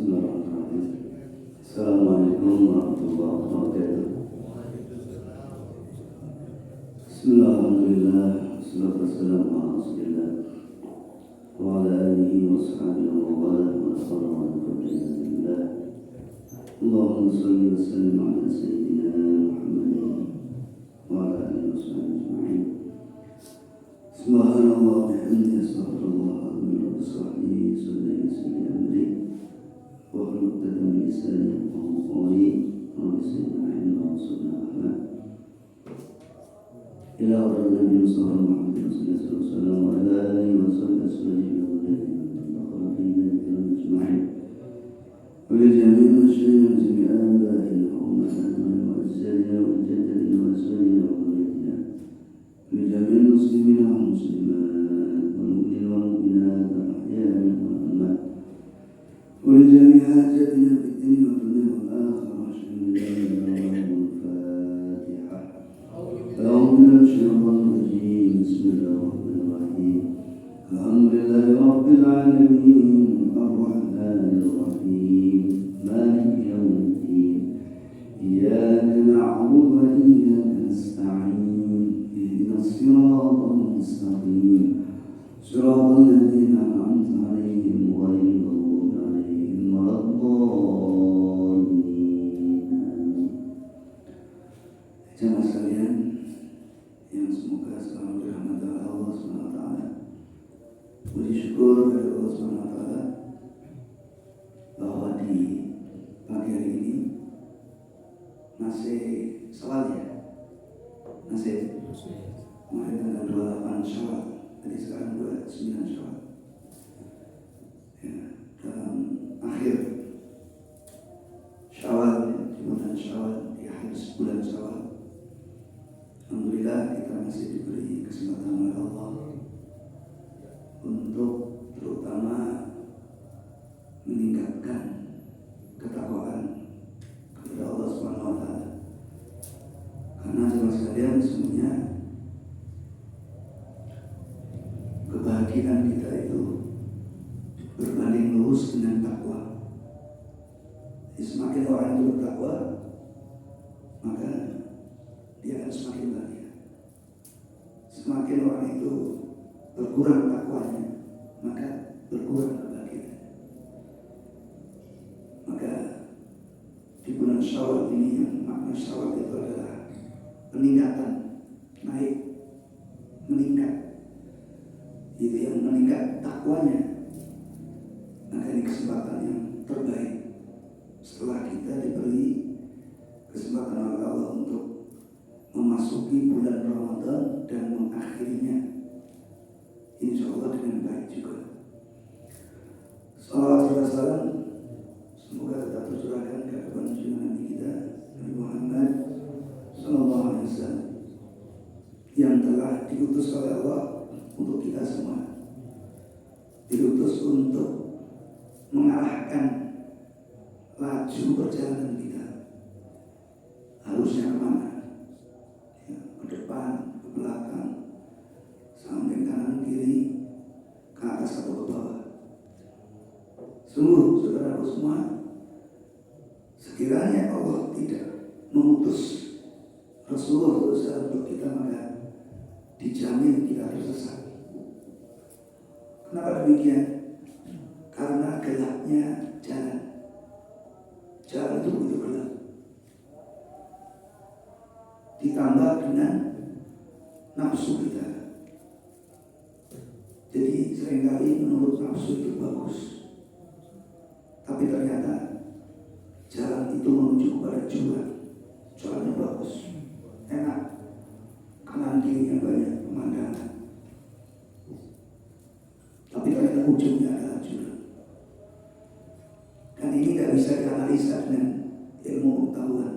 Bismillahirrahmanirrahim. Assalamualaikum warahmatullahi wabarakatuh. Bismillahirrahmanirrahim. Wassalatu wassalamu ala Rasulillah wa ala alihi wa sahbihi wa wala wa la hawla wa la quwwata illa billah. Allahumma shalli wa sallim ala sayyidina Muhammadin wa ala alihi wa sahbihi ajma'in. Subhanallah wa bihamdihi astaghfirullah wa atubu ilaih. Sallallahu alaihi وَحُلُّقْتَ مِنْ لِسَانِي يَفْقَهُوا قَوْلِي وَلِسَانِي عِلْمًا وَصُنَّةً أَحْمَدًا إلى أرض النبي صلى الله عليه وسلم وعلى آله وصحبه أجمعين ودخل في بيته أجمعين ولجميع المسلمين وجميع آبائنا وأمهاتنا وأجدادنا وجداتنا وأزواجنا وذريتنا ولجميع المسلمين والمسلمات والمؤمنين والمؤمنات الأحياء منهم والأموات ولجميع حاجاتنا في الدنيا والدنيا والآخرة. الفاتحة. أعوذ بالله من الشيطان الرجيم. بسم الله الرحمن الرحيم. الحمد لله رب العالمين الرحمن الرحيم مالك يوم الدين إياك نعبد وإياك نستعين اهدنا الصراط المستقيم صراط الذين أنعمت عليهم غير المغضوب عليهم ولا الضالين. Jemaah sekalian yang semoga selalu dirahmati oleh Allah Subhanahu wa taala. Puji syukur kepada Allah Subhanahu wa taala bahwa di pagi hari ini masih salat ya. Masih kemarin tanggal 28 Syawal, jadi sekarang 29 Syawal. Ya, dalam akhir Syawal, di bulan Syawal, di akhir bulan Syawal, alhamdulillah kita masih diberi kesempatan oleh Allah untuk terutama meningkatkan ketakwaan kepada Allah Subhanahu wa taala. Karena jemaah sekalian, semuanya kebahagiaan kita itu berbanding lurus dengan takwa. Jadi semakin orang itu bertakwa, maka dia akan semakin bahagia. Semakin orang itu berkurang takwanya, maka berkurang kebahagiaan. Maka di bulan Syawal ini, yang makna Syawal itu adalah peningkatan, naik, meningkat. Itu yang meningkat takwanya. Maka ini kesempatan yang terbaik setelah kita diberi kesempatan oleh Allah untuk memasuki bulan Ramadan dan mengakhirinya insya Allah dengan baik juga. Salawat dan salam semoga tetap tercurahkan ke depan Nabi kita Nabi Muhammad Sallallahu Alaihi Wasallam yang telah diutus oleh Allah untuk kita semua, diutus untuk mengarahkan laju perjalanan kita. Harusnya kemana? Ya, ke depan, ke belakang, samping kanan kiri, ke atas atau ke bawah. Sungguh saudaraku semua, sekiranya Allah tidak mengutus Rasulullah SAW untuk kita, maka dijamin kita tersesat. Kenapa demikian? Karena gelapnya jalan. Jalan itu begitu gelap. Ditambah dengan nafsu kita. Jadi seringkali menurut nafsu itu bagus, tapi ternyata jalan itu menuju kepada jurang. Jalannya bagus, enak, kanan kirinya banyak pemandangan, tapi ternyata ujungnya adalah jurang. Dan ini tidak bisa dianalisa dengan ilmu pengetahuan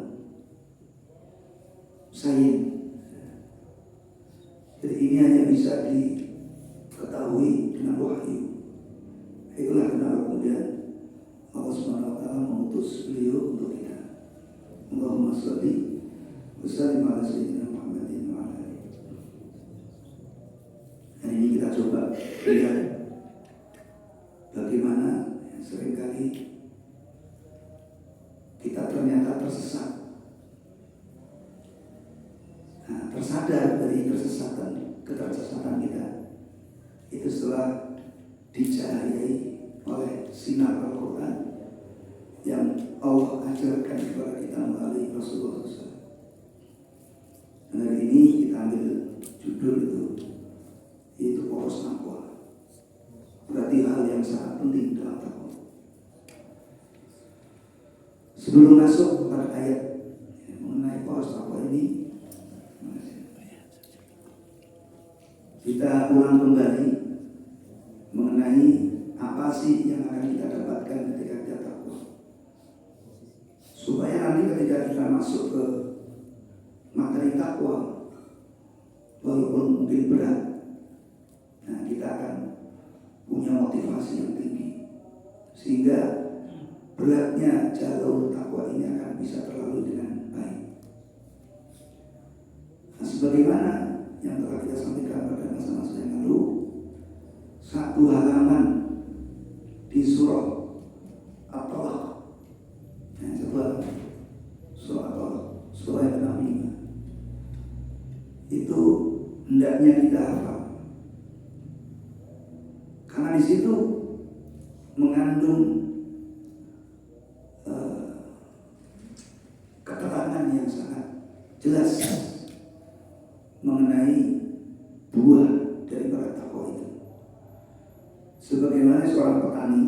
sains. Jadi ini hanya bisa diketahui dengan wahyu. Itulah kenapa kemudian Allah Subhanahu wa taala mengutus beliau untuk kita. Allahumma shalli wa sallim ala sayyidina Muhammadin wa ala alihi. Dan ini kita coba lihat bagaimana seringkali ternyata tersesat. Nah, tersadar dari ketersesatan kita itu setelah dicahayai oleh sinar Al-Quran yang Allah ajarkan kepada kita melalui Rasulullah SAW. Dan hari ini kita ambil judul itu poros takwa. Berarti hal yang sangat penting dalam takwa. Sebelum masuk pada ayat mengenai poros takwa ini, kita ulang kembali mengenai apa sih yang akan kita dapatkan ketika kita takwa. Supaya nanti ketika kita masuk ke materi takwa, walaupun mungkin berat, nah kita akan punya motivasi yang tinggi, sehingga beratnya jalur takwa ini akan bisa terlalui dengan baik. Nah, sebagaimana yang telah kita sampaikan pada masa-masa yang lalu, satu halaman di surah At-Talaq, surah yang ke-65, itu hendaknya kita hafal, karena di situ mengandung keterangan yang sangat jelas mengenai buah daripada takwa itu. Sebagaimana seorang petani,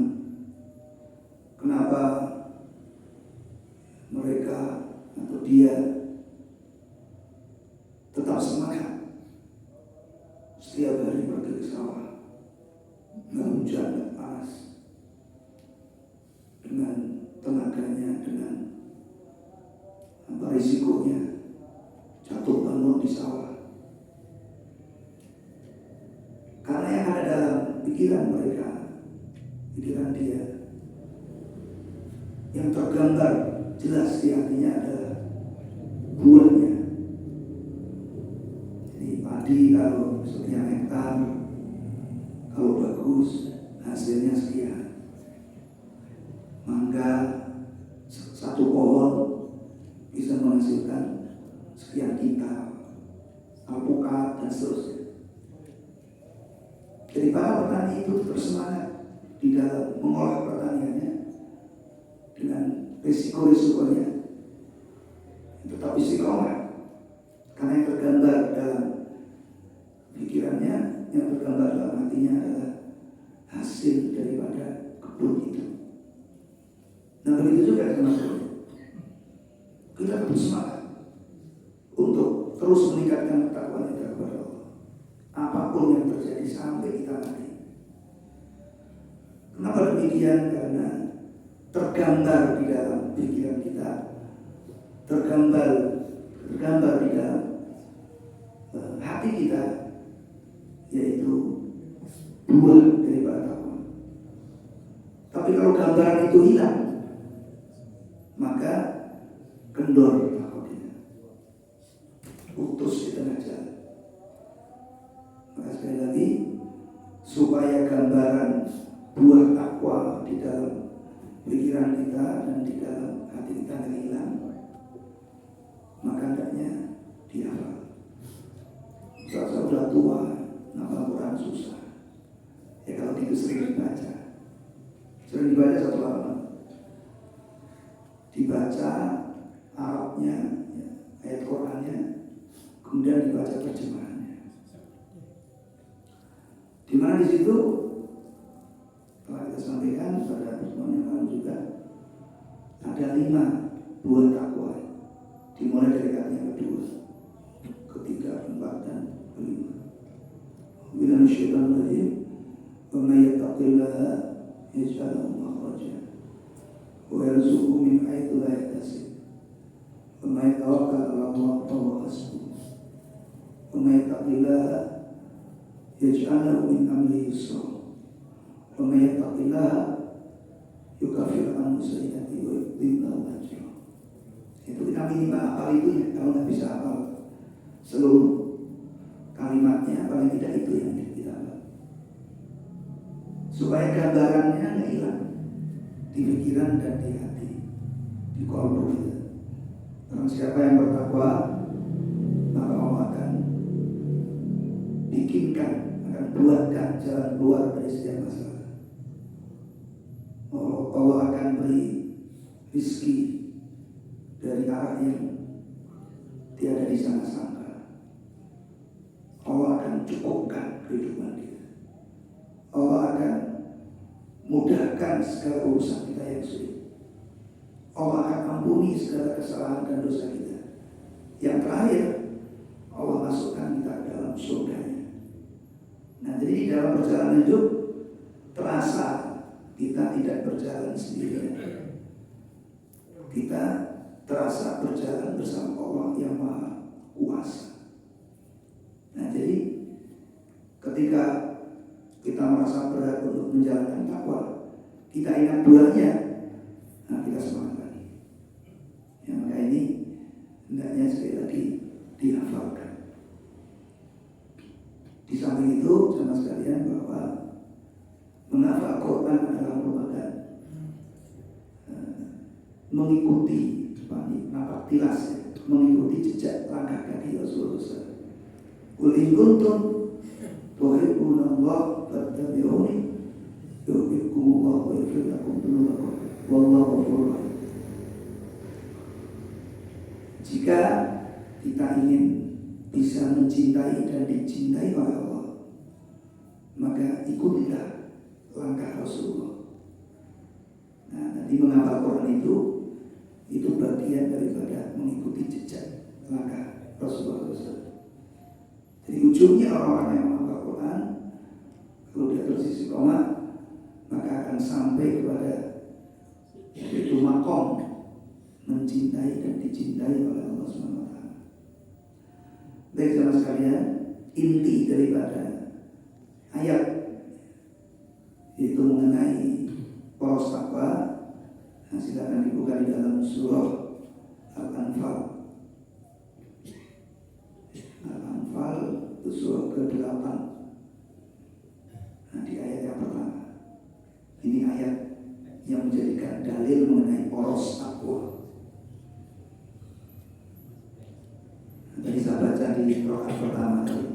kenapa mereka atau dia tetap semangat setiap hari pergi ke sawah, nggak hujan, nggak panas, dengan tenaganya, dengan risikonya jatuh bangun di sawah. Karena yang ada dalam pikiran mereka, pikiran dia, yang tergambar jelas di hatinya adalah buahnya. Jadi padi kalau sekian hektar, kalau bagus hasilnya sekian. Mangga satu pohon bisa menghasilkan sekian kintal, alpukat dan seterusnya. Jadi para petani itu bersemangat di dalam mengolah pertaniannya dengan risiko-risikonya, tetapi istiqomah, karena yang tergambar dalam pikirannya, yang tergambar dalam hatinya adalah hasil daripada kebun itu. Nah, begitu juga teman-teman, kita bersemangat untuk terus meningkatkan ketakwaan kita kepada Allah, apapun yang terjadi sampai kita mati. Kenapa demikian? Karena tergambar di dalam pikiran kita, tergambar di dalam hati kita, yaitu buah daripada takwa. Tapi kalau gambaran itu hilang, maka kendor takwa kita, putus di tengah jalan. Maka sekali lagi, supaya gambaran buah takwa di dalam pikiran kita dan di dalam hati kita tidak hilang, maka hendaknya dihafal. Kalau sudah tua, nama Quran susah. Ya kalau itu sering dibaca satu halaman, dibaca Arabnya, ya, ayat Qurannya, kemudian dibaca terjemahannya. Di mana di situ telah kita sampaikan pada pertemuan yang lalu juga, ada 5 buah takwa, dimulai dari kata yang kedua, ketiga, keempat, dan kelima. Bila syaitan rajim, wa may yattaqillaha yaj'al lahu makhraja wa yarzuqhu min haitsu la yahtasib wa may yatawakkal 'ala Allah fa huwa hasbuh wa may yattaqillaha yaj'al lahu min amrihi yusra wa may yattaqillaha yukaffir anhu sayyi'atihi wa yu'ti lahu ajra. Itu kita minimal hafal itu ya. Kalau nggak bisa hafal seluruh kalimatnya, paling tidak itu yang kita hafal, supaya gambarannya nggak hilang di pikiran dan di hati, di kolom kita. Karena siapa yang bertakwa, maka Allah akan bikinkan, akan buatkan jalan keluar dari setiap masalah. Allah akan beri rezeki dari arah yang tiada disangka-sangka. Allah akan cukupkan kehidupan kita. Allah akan mudahkan segala urusan kita yang sulit. Allah akan ampuni segala kesalahan dan dosa kita. Yang terakhir, Allah masukkan kita ke dalam surga-Nya. Nah, jadi di dalam perjalanan hidup terasa kita tidak berjalan sendirian. Kita terasa berjalan bersama Allah yang Maha Kuasa. Nah, jadi ketika kita merasa berat untuk menjalankan takwa, kita ingat buahnya, nah kita semangat lagi. Yang maka ini hendaknya sekali lagi dihafalkan. Di samping itu, sama sekalian, bahwa menghafal Quran adalah merupakan mengikuti napak tilas, mengikuti jejak langkah kaki Rasulullah. Qul in kuntum tuhibbunallah fattabi'uni yuhibbukumullah wa yaghfir lakum dzunubakum wallahu ghafurur rahim. Jika kita ingin bisa mencintai dan dicintai oleh Allah, maka ikutilah langkah Rasulullah. Nah, nanti menghafal Quran itu bagian daripada mengikuti jejak langkah Rasulullah SAW. Jadi ujungnya orang-orang yang menghafal Quran, kalau dia terus istiqomah, maka akan sampai kepada yaitu makom mencintai dan dicintai oleh Allah SWT. Baik sama sekalian, inti daripada ayat itu mengenai poros takwa. Nah, silakan dibuka di dalam surah Al-Anfal. Al-Anfal itu surah ke-8. Nah, di ayat yang pertama. Ini ayat yang menjadikan dalil mengenai poros takwa. Nah, tadi saya baca di rakaat pertama tadi.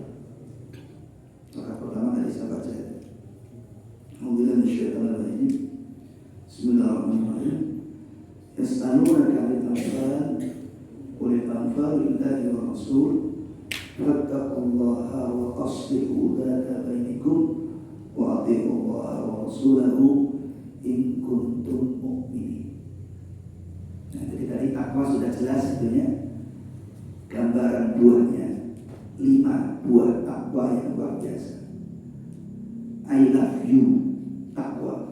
Rakaat pertama tadi saya baca. Alhamdulillah minasyaitonirrajim. Bismillahirrahmanirrahim. Yas'alunaka 'anil anfal qul al-anfal lillahi wa rasul fattaqullaha wa aslihu dzata bainakum wa athi'ullaha wa rasulahu in kuntum mu'minin. Nah, jadi tadi takwa sudah jelas sebetulnya gambaran buahnya, 5 buah takwa yang luar biasa. I love you, takwa.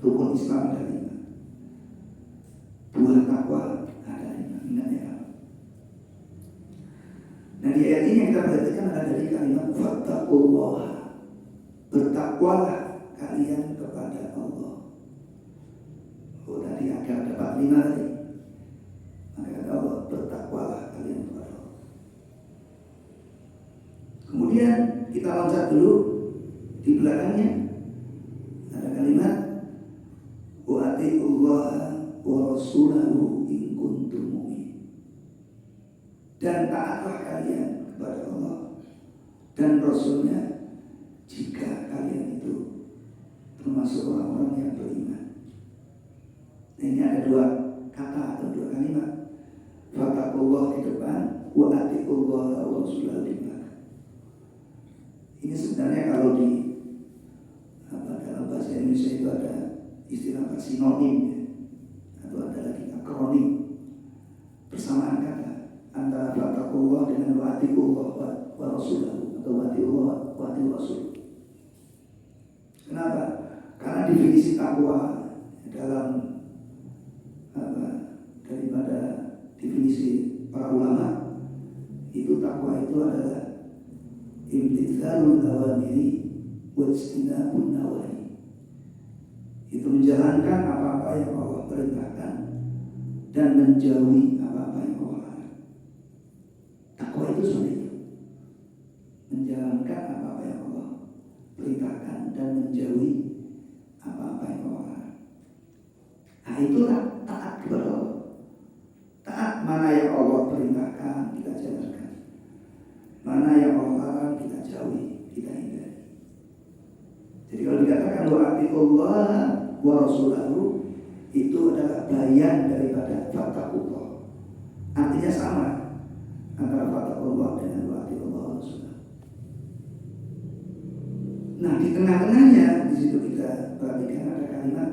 Rukun Islam ada 5. Buah takwa ada 5. Ingat ya. Nah, di ayat ini yang kita perhatikan ada dari kalimat fattaqullah. Bertakwalah kalian kepada Allah. Oh, tadi ada 5 tadi. Maka kata Allah, bertakwalah kalian kepada Allah. Kemudian kita loncat dulu di belakangnya ada kalimat wa atiullaha wa rasulahu in kuntum mu'minin. Dan taatlah kalian kepada Allah dan Rasulnya jika kalian itu termasuk orang-orang yang beriman. Nah, ini ada 2 kata atau 2 kalimat. Fattaqullah di depan, wa atiullaha wa rasulahu di belakang. Ini sebenarnya kalau di dalam bahasa Indonesia itu ada istilah sinonim atau ada lagi akronim persamaan kata antara fattaqullah dengan wa atiullah wa rasulahu atau wa atiullah wa atiur rasul. Kenapa? Karena definisi takwa dalam daripada definisi para ulama itu takwa itu adalah imtithalul awamiri wa ijtinabun nawahi. Itu menjalankan apa-apa yang Allah perintahkan dan menjauhi apa-apa yang Allah larang. Takwa itu seperti itu. Menjalankan apa-apa yang Allah perintahkan dan menjauhi apa-apa yang Allah larang. Nah, itulah taat kepada Allah. jauhi, kita hindari. Jadi kalau dikatakan wa atiqullah wa rasulahu, itu adalah bayan daripada fattaqullah. Artinya sama antara fattaqullah dengan wa atiqullah wa rasulahu. Nah, di tengah-tengahnya di situ kita perhatikan ada kalimat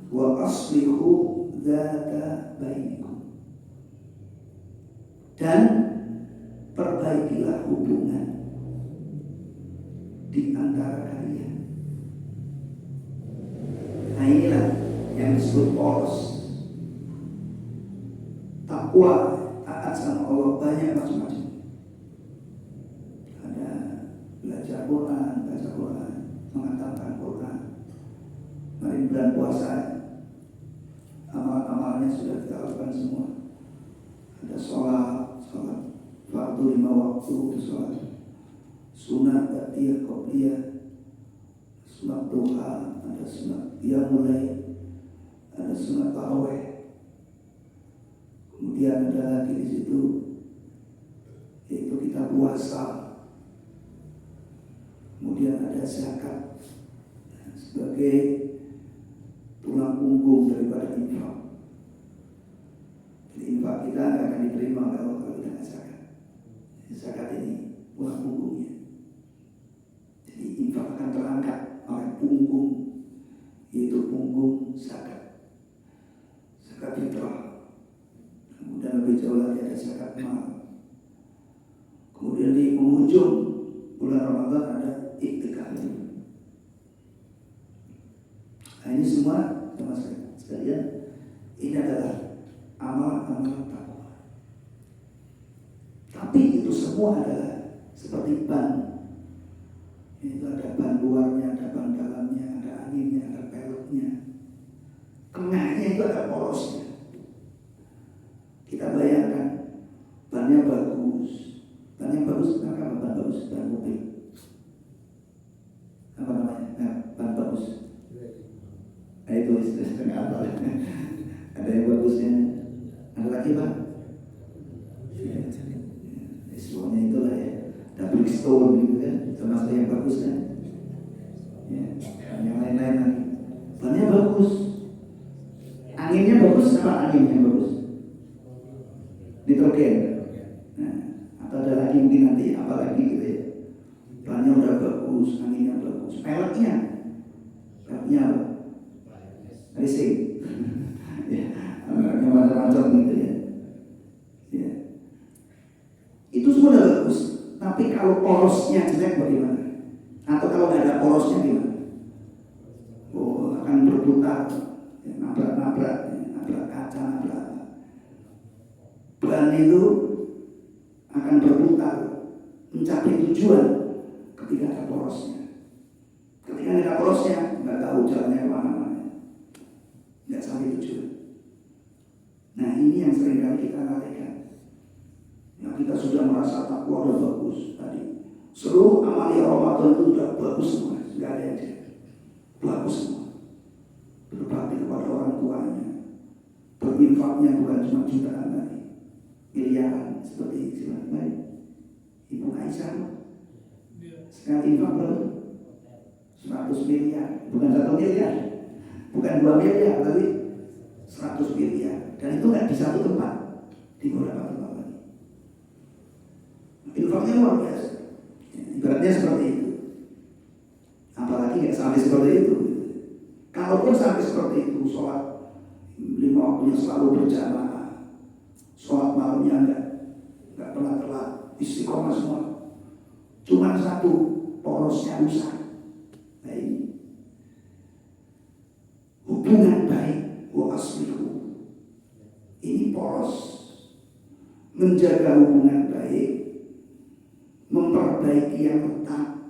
wa aslihu dzata bainikum, dan perbaikilah hubungan di antara kalian. Nah, inilah yang disebut poros. Takwa, taat sama Allah banyak macam-macam. Ada belajar Quran, baca Quran, mengatakan Quran. Mari bulan puasa, amal-amalnya sudah kita lakukan semua. Ada sholat fardu 5 waktu, sholat sunat, ba'diyah, qobliyah, sunat duha, ada sunat qiyamul, ada sunat tarawih. Kemudian ada lagi di situ yaitu kita puasa. Kemudian ada zakat sebagai tulang punggung daripada infak. Jadi infak kita akan diterima kalau kita nggak zakat. Zakat ini tulang punggungnya. Jadi infak akan terangkat oleh punggung, yaitu punggung zakat. Zakat fitrah. Kemudian lebih jauh lagi ada zakat mal. Kemudian di penghujung bulan Ramadan ada iktikaf. Nah, ini semua sama sekalian ini adalah amal-amal takwa. Tapi itu semua adalah seperti ban. Itu ada ban luarnya, ada ban dalamnya, ada anginnya, ada peleknya. Tengahnya itu ada porosnya. Kita bayangkan bannya bagus. Bannya bagus, kenapa ban bagus? Ban mobil. Apa namanya? Ban bagus. Nah, itu istilahnya apa? Ada yang bagusnya. Ada lagi Pak? Semuanya itulah ya. Ada Bridgestone gitu kan, termasuk yang bagus kan. Ya, yang lain-lain lagi. Bannya bagus. Anginnya bagus, apa anginnya bagus? Nitrogen. Nah, atau ada lagi mungkin nanti apa lagi gitu ya. Bannya udah bagus, anginnya bagus. Peleknya apa? Racing. Ya, macam-macam gitu ya. Ya. Itu semua udah bagus. Tapi kalau porosnya jelek bagaimana? Atau kalau nggak ada porosnya gimana? Oh, akan berputar, ya, nabrak kaca, nabrak. Ban itu akan berputar mencapai tujuan ketika ada porosnya. Ketika ada porosnya, nggak tahu jalannya kemana-mana, nggak sampai tujuan. Nah, ini yang seringkali kita lalaikan. Yang kita sudah merasa takwa udah bagus tadi. Seluruh amalia Ramadan itu sudah bagus semua, nggak ada yang jelek. Bagus semua. Berbakti kepada orang tuanya. Berinfaknya bukan cuma jutaan lagi, miliaran seperti siapa? Ibu Aisyah. Sekali infak berapa? 100 miliar, bukan 1 miliar, bukan 2 miliar, tapi 100 miliar. Dan itu nggak di satu tempat, di beberapa tempat lagi. Infaknya luar biasa. Ibaratnya seperti itu. Apalagi nggak sampai seperti itu. Kalaupun sampai seperti itu, sholat 5 waktunya selalu berjamaah, sholat malamnya nggak pernah telat, istiqomah semua. Cuma satu, porosnya rusak. Nah, ini hubungan baik, wa aslihu. Ini poros, menjaga hubungan baik, memperbaiki yang retak,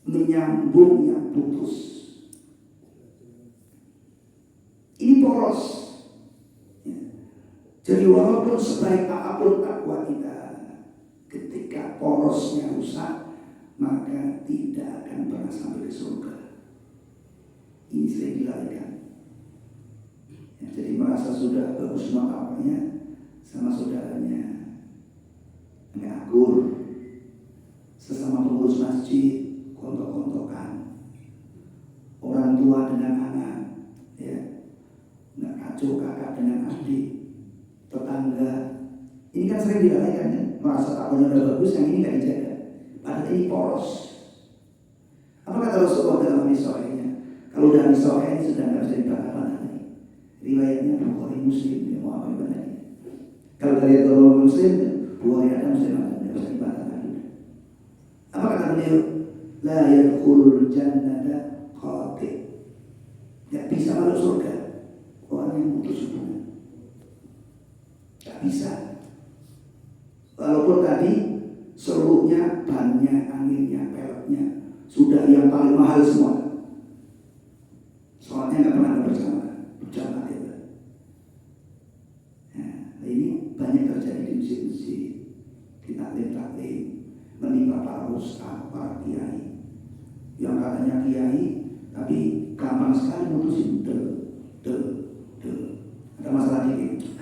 menyambung yang putus. Ini poros. Ya. Jadi walaupun sebaik apapun takwa kita, ketika porosnya rusak, maka tidak akan pernah sampai ke surga. Ini sering dilalaikan. Ya, jadi merasa sudah bagus makamnya sama saudaranya, nggak akur, sesama pengurus tua dengan anak, ya, nggak kacau kakak dengan adik, tetangga. Ini kan sering dilalaikan kan, merasa takutnya udah bagus, yang ini nggak dijaga. Padahal ini poros. Apa kata Rasulullah dalam hadis sahihnya? Kalau udah hadis sahih ini sudah nggak bisa dibantah lagi. Riwayatnya Bukhari Muslim, ya mau apa gimana? Kalau dari Bukhari Muslim, Bukhari ada Muslim nggak bisa dibantah lagi. Apa kata beliau? La yadkhulul jannata qati'. Nggak bisa masuk surga orang yang putus hubungan. Nggak bisa. Walaupun tadi seluruhnya, bannya, anginnya, peleknya sudah yang paling mahal semua. Soalnya nggak pernah bersama ya. Nah, ini banyak terjadi di masjid-masjid, di taklim-taklim, menimpa para ustaz, para kiai yang katanya kiai, tapi gampang sekali mutusin ada masalah dikit.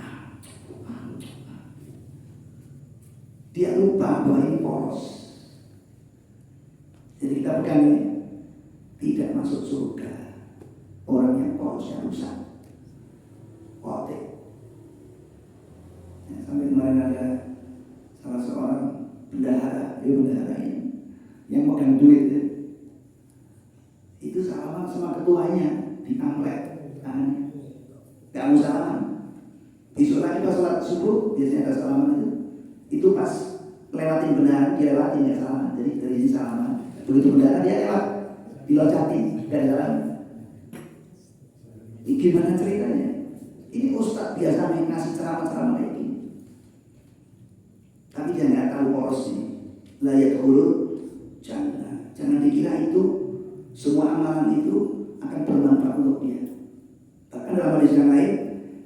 Dia lupa bahwa ini poros. Jadi kita pegang ini, tidak masuk surga orang yang porosnya rusak. Kotek. Ya, sampai kemarin ada salah seorang bendahara ini yang pegang duit itu salaman sama ketuanya di amplek tangannya. Gak mau salaman. Besok lagi pas sholat subuh biasanya ada salaman itu pas lewatin bendahara dia lewatin ya salaman. Jadi dari sini salaman. Begitu bendahara dia lewat diloncatin gak ada salaman. Ini gimana ceritanya? Ini ustadz biasa ngasih ceramah-ceramah kayak gini. Tapi dia nggak tahu poros ini. Layak ulul jangan dikira itu semua amalan itu akan bermanfaat untuk dia. Bahkan dalam hadis yang lain,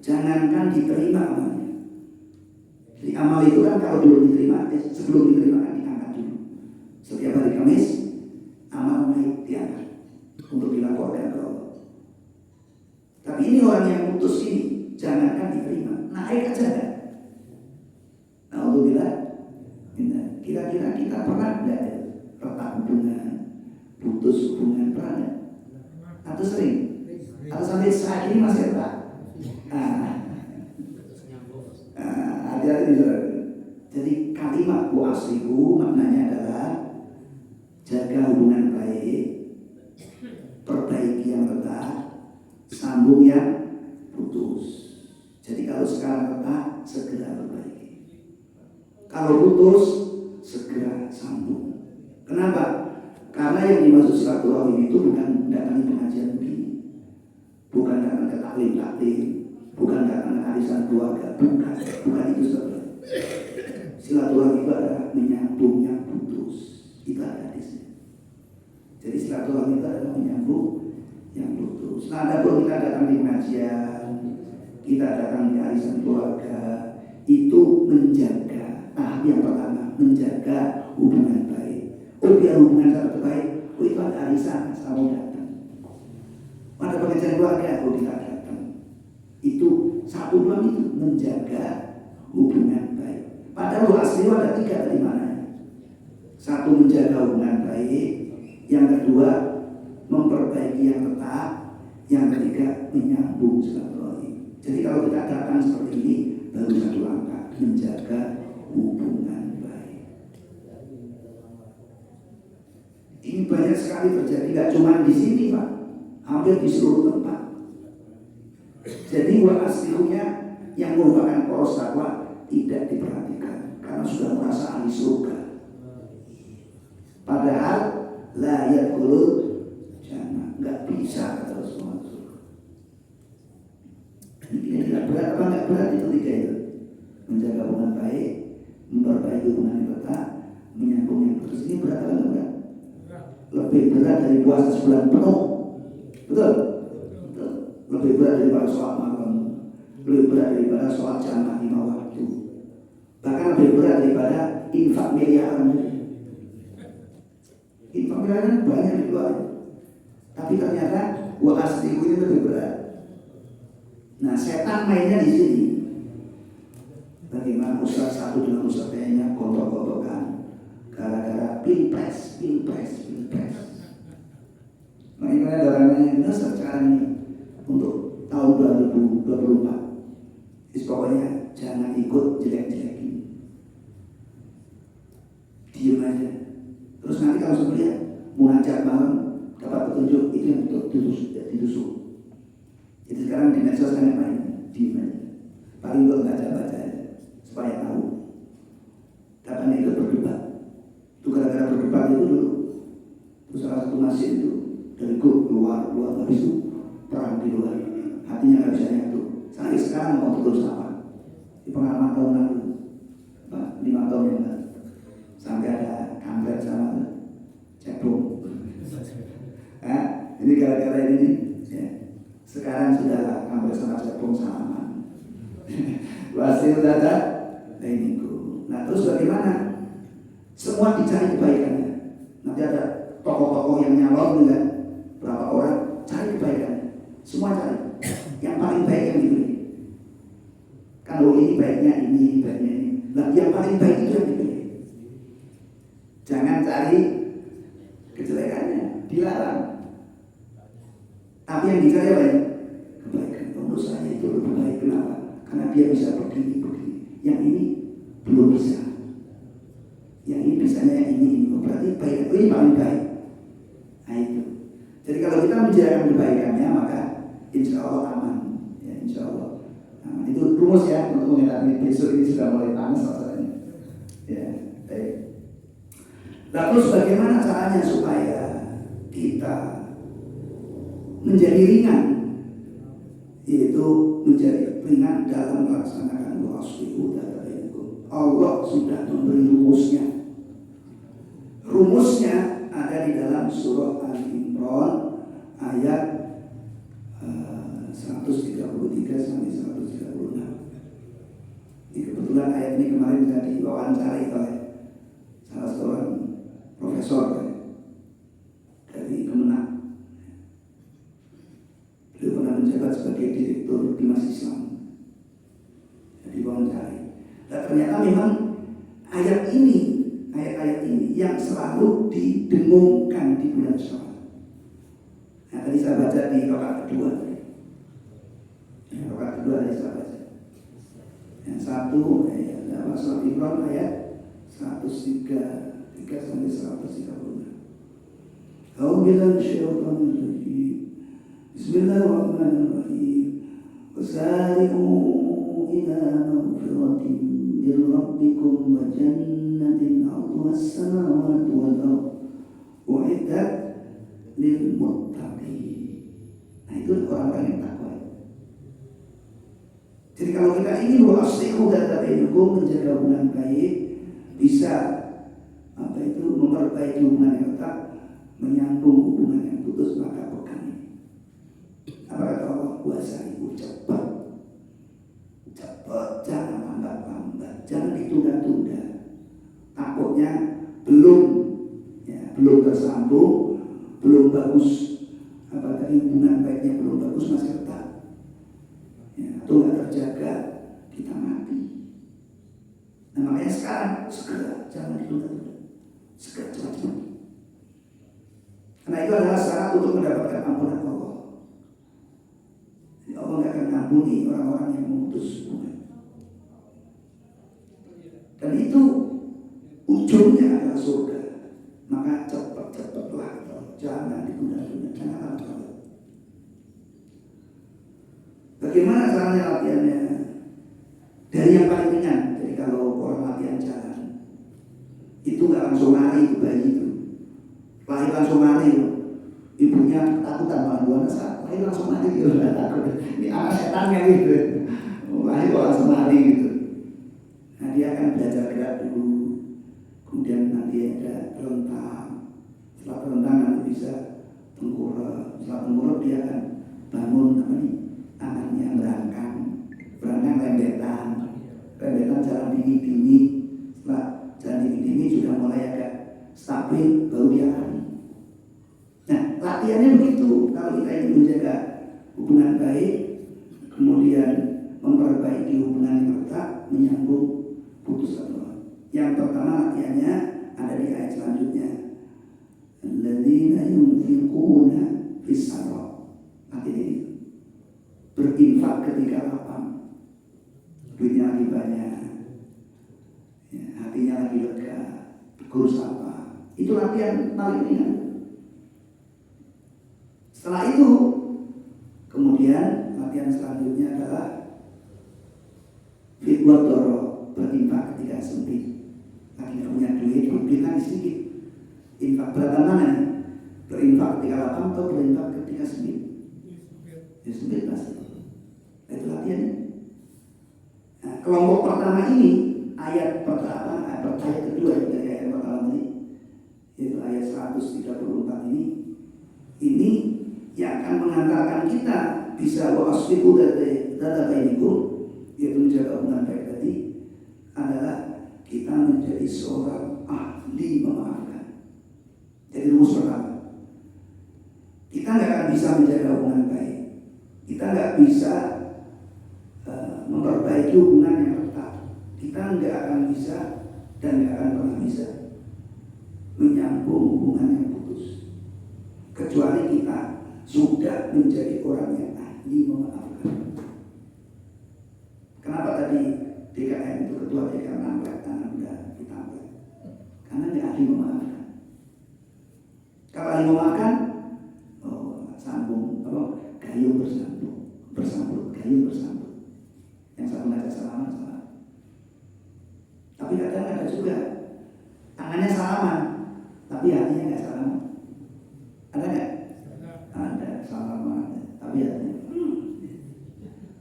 jangankan diterima amalnya. Jadi amal itu kan kalau belum diterima, sebelum diterima kan diangkat dulu. Setiap hari Kamis amal naik diangkat untuk dilaporkan ke Allah. Tapi ini orang yang putus ini, jangankan diterima, naik aja kan. Alhamdulillah, kira-kira kita pernah tidak retak hubungan, putus hubungan pernah? Atau sering? Atau sampai saat ini masih retak? Hati-hati saudara. Jadi kalimat wa aslihu maknanya adalah jaga hubungan baik, perbaiki yang retak, sambung yang putus. Jadi kalau sekarang retak, segera perbaiki. Kalau putus, segera sambung. Kenapa? Karena yang dimaksud silaturahim itu bukan datang ke pengajian begini, bukan datang ke taklim, bukan datang ke arisan keluarga, bukan itu saudara. Silaturahim itu adalah menyambung yang putus. Itu ada hadisnya. Jadi silaturahim itu adalah menyambung yang putus. Nah, adapun kita datang di pengajian, kita datang di arisan keluarga, itu menjaga tahap yang pertama, menjaga hubungan baik. Biar hubungan sangat baik, itu ada arisan, selalu datang. Ada pengajian keluarga, kita datang. Itu satu dua itu menjaga hubungan baik. Padahal asli ada tiga dari mana? Satu menjaga hubungan baik, yang kedua memperbaiki yang retak, yang ketiga menyambung silaturahim. Jadi kalau kita datang seperti ini, baru satu langkah menjaga hubungan baik. Ini banyak sekali terjadi, tidak cuma di sini Pak, hampir di seluruh tempat. Jadi wa aslihunya yang merupakan poros takwa tidak diperhatikan karena sudah merasa ahli surga. Padahal la yadkhulul jannah, nggak bisa kata Rasulullah. Ini tidak berat apa nggak berat itu tiga itu. Menjaga hubungan baik, memperbaiki hubungan yang retak, menyambung yang putus. Ini berat apa enggak berat? Lebih berat dari puasa sebulan penuh. Betul? Betul. Lebih berat daripada sholat malam, lebih berat daripada sholat jamaah 5 waktu, bahkan lebih berat daripada infak miliaran. Infak miliaran banyak dikeluarkan, tapi ternyata wa aslihu ini lebih berat. Nah, setan mainnya di sini. Bagaimana ustaz satu dengan ustaz lainnya gontok-gontokan gara-gara pilpres. Makanya ada orang yang dasar sekarang ini untuk tahun 2024. Pokoknya jangan ikut jelek-jelekin, diem aja. Terus nanti kalau sebenarnya munajat malam dapat petunjuk, itu yang ditusuk. Jadi sekarang di medsos kan main, diem aja. Paling gue baca supaya tahu. Katanya itu berdebat. Itu gara-gara berdebat itu dulu. Terus salah satu masjid itu dari keluar habis itu perang di luar. Hatinya nggak bisa nyatu. Sampai sekarang mau terus apa? Di pengalaman tahun lalu, 5 tahun yang lalu, sampai ada kampret sama cebong. Ini gara-gara ini, ya. Sekarang sudah kampret sama cebong sama. Wasil data, ini. Nah terus bagaimana? Semua dicari kebaikannya. Nanti ada tokoh-tokoh yang nyalon dengan berapa orang, cari kebaikannya. Semua cari. Yang paling baik yang dipilih. Kalau ini baiknya ini, baiknya ini. Nah, yang paling baik itu yang dipilih. Jangan cari kejelekannya, dilarang. Tapi yang dicari apa ya? Kebaikan. Menurut saya itu lebih baik. Kenapa? Karena dia bisa begini. Yang ini belum bisa. Yang ini bisanya yang ini. Berarti baik. Ini paling baik. Nah itu. Jadi kalau kita menjalankan kebaikannya, maka insya Allah aman. Ya, insya Allah. Nah, itu rumus ya untuk mengenai besok ini sudah mulai panas masalahnya. Ya, baik. Nah, terus bagaimana caranya supaya kita menjadi ringan, yaitu menjadi ringan dalam melaksanakan wasi'u dan bainakum. Allah sudah memberi rumusnya. Rumusnya ada di dalam surah Al-Imran ayat 133 sampai 136. Ini kebetulan ayat ini kemarin sudah diwawancarai oleh salah seorang profesor dari Kemenak. Beliau pernah menjabat sebagai direktur Bimas Islam. Jadi wawancarai. Dan ternyata memang ayat-ayat ini yang selalu didengungkan di bulan Syawal. Nah, tadi saya baca di rakaat kedua. Rakaat kedua tadi saya baca. Yang satu ayat Surah Imran ayat 103 sampai 136. A'udzubillahi minasyaitonir rajim. Bismillahirrahmanirrahim. Wasari'u ila maghfiratin min rabbikum wa jannatin 'arduha as-samawati wal ardh u'iddat lil muttaqin. Nah itu orang-orang yang takwa. Jadi kalau kita ingin wasi'u dan bainakum, menjaga hubungan baik, bisa memperbaiki hubungan yang retak, menyambung hubungan yang putus, maka pegang ini. Apa kata Allah? Wasari'u, cepat, jangan lambat, jangan ditunda-tunda. Takutnya belum tersambung, belum bagus, hubungan baiknya belum bagus, masih retak. Atau nggak terjaga, kita mati. Nah makanya sekarang segera, jangan ditunda-tunda, segera cepat. Karena itu adalah syarat untuk mendapatkan ampunan Allah. Jadi Allah nggak akan mengampuni orang-orang yang memutus hubungan. Dan itu ujungnya adalah surga. Maka cepat-cepatlah, jangan ditunda-tunda, jangan lambat. Bagaimana caranya latihannya? Dari yang paling ringan. Jadi kalau orang latihan jalan, itu nggak langsung lari itu bayi itu. Lahir langsung lari itu. Ibunya ketakutan malah dua saat. Lahir langsung lari gitu. Ini anak setannya gitu. Lahir langsung lari gitu. Nah dia akan belajar gerak dulu. Kemudian nanti ada rentang. Setelah rentang nanti bisa tengkurap. Setelah tengkurap dia akan bangun tangannya berangkang lembetan jalan dini. Setelah jalan dini sudah mulai agak stabil, baru dia lari. Nah latihannya begitu. Kalau kita ingin menjaga hubungan baik, kemudian memperbaiki hubungan yang retak, menyambung putus atau. Yang pertama latihannya ada di ayat selanjutnya. Alladzina yunfiquna Fisarok. Nanti ini berinfak ketika lapang, duitnya lagi banyak, ya, hatinya lagi lega, guru sapa. Itu latihan paling ringan. Setelah itu, kemudian latihan selanjutnya adalah fitwadoro, berinfak ketika sempit. Lagi gak punya duit, duit lagi sedikit. Infak beratan mana nih? Berinfak ketika lapang atau berinfak ketika sempit? Ya sempit pasti. Itu latihan. Nah, kelompok pertama ini ayat pertama, ayat kedua dari ayat pertama ini, yaitu ayat 134 ini yang akan mengantarkan kita bisa wasfiqu data bainikum, yaitu menjaga hubungan baik tadi, adalah kita menjadi seorang ahli memaafkan. Jadi rumus pertama, kita nggak akan bisa menjaga hubungan baik, kita nggak bisa memperbaiki hubungan yang retak, kita nggak akan bisa dan nggak akan pernah bisa menyambung hubungan yang putus, kecuali kita sudah menjadi orang yang ahli memaafkan. Kenapa tadi DKM itu ketua DKM nambah tangan udah ditambah? Karena dia ahli memaafkan. Kalau ahli memaafkan, sambung, gayung bersambut, gayung bersambut. Yang satu ngajak salaman, salam. Tapi kadang ada juga tangannya salaman, tapi hatinya nggak salaman. Ada nggak? Ada salaman, tapi hatinya.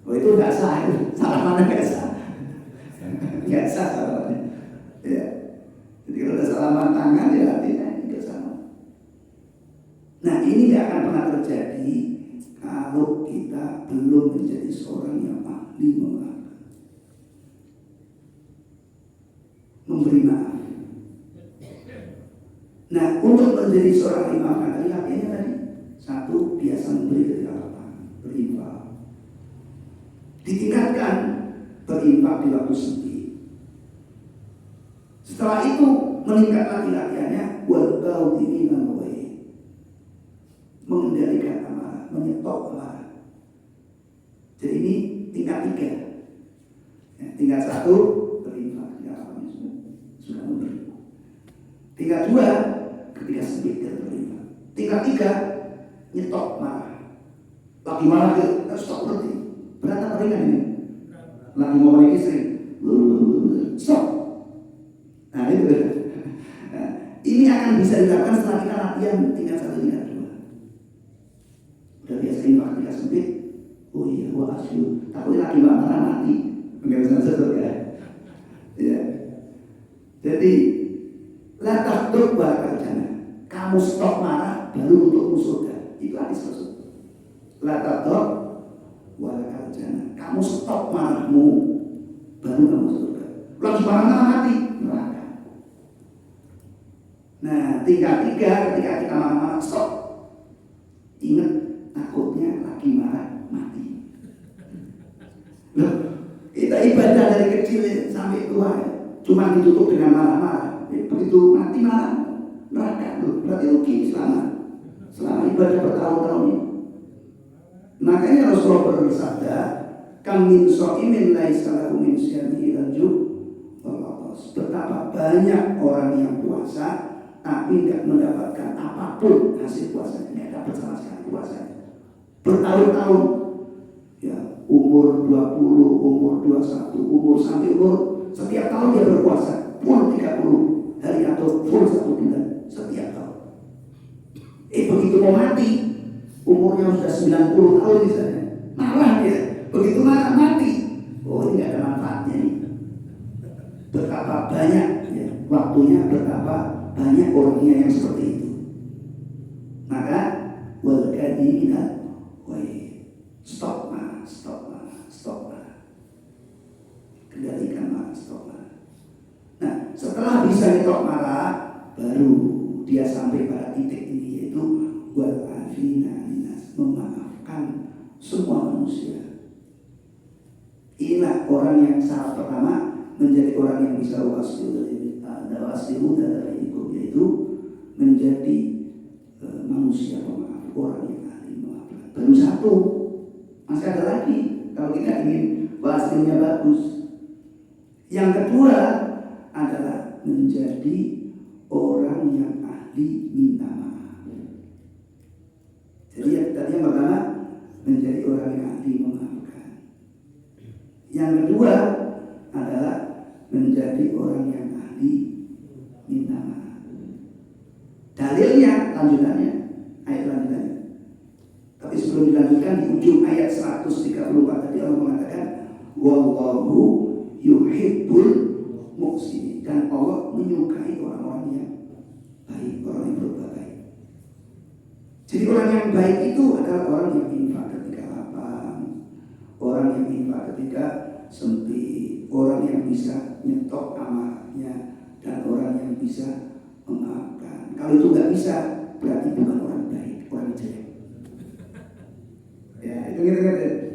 Oh itu nggak sah, salamannya nggak sah, nggak sah salamannya. Ya. Jadi kalau ada salaman tangan, ya hatinya nggak sama. Nah ini nggak akan pernah terjadi kalau kita belum menjadi seorang yang ahli memaafkan, memberi maaf. Nah untuk menjadi seorang ahli memaafkan tadi latihannya tadi, satu, biasa memberi ketika lapang, berinfak. Ditingkatkan berinfak di waktu sempit. Setelah itu meningkat lagi latihannya wal qaudimi al ghaib, mengendalikan amarah, menyetop amarah. Jadi ini tingkat 3. Ya, tingkat 1 berinfak ketika lapang, sudah memberi. Tingkat 2 ketika sempit dan berinfak. Tingkat 3 nyetop marah. Lagi marah ke stop berhenti. Berat apa ringan ini? Lagi mau balik istri, stop. Nah itu. Nah, ini akan bisa dilakukan setelah kita latihan tingkat 1, tingkat 2. Udah biasa infak ketika sempit. Oh iya, gua asyuk. Takutnya lagi marah mati, nggak bisa surga. Ya. Jadi la tahduk bakal jannah. Kamu stop marah baru untuk surga. Itu hadis Rasul. La tahduk bakal jannah. Kamu stop marahmu baru kamu surga. Lagi marah mati neraka. Nah tingkat 3 ketika kita marah-marah stop. Ingat takutnya lagi marah mati. Loh, kita ibadah dari kecil sampai tua cuma ditutup dengan marah-marah. Begitu mati marah neraka. Berarti rugi selama ibadah bertahun-tahun ini. Makanya Rasulullah bersabda, kam min shaimin laisa lahu min siyamihi rajul. Betapa banyak orang yang puasa tapi tidak mendapatkan apapun hasil puasanya, tidak dapat sama sekali puasanya. Bertahun-tahun, ya umur 20, umur 21, umur sampai umur setiap tahun dia berpuasa, full 30 hari atau full 1 bulan setiap tahun. Begitu mau mati, umurnya sudah 90 tahun misalnya, malah dia begitu mati. Oh ini gak ada manfaatnya nih. Betapa banyak ya, waktunya, betapa banyak orangnya yang seperti itu. Maka wal kadhimina stop marah. Kendalikan marah, stop marah. Nah setelah bisa stop marah, baru dia sampai pada titik ini, yaitu wal afina minas, memaafkan semua manusia. Inilah orang yang syarat pertama menjadi orang yang bisa wasfiqu dari itu, yaitu menjadi manusia pemaaf, orang yang ahli baru satu, masih ada lagi kalau kita ingin bahas ilmunya bagus. Yang kedua adalah menjadi orang yang ahli minta maaf. Jadi tadi yang pertama menjadi orang yang ahli memaafkan. Yang kedua adalah menjadi orang yang ahli minta maaf. Dalilnya lanjutannya, ayat lanjutannya. Tapi sebelum dilanjutkan di ujung ayat 134 tadi Allah mengatakan wallahu yuhibbul muhsinin, dan Allah menyukai orang-orang yang baik, orang yang berbuat baik. Jadi orang yang baik itu adalah orang yang infak ketika lapang, orang yang infak ketika sempit, orang yang bisa nyetok amarahnya, dan orang yang bisa memaafkan. Kalau itu nggak bisa, berarti bukan orang baik, orang jelek. Ya, itu gitu.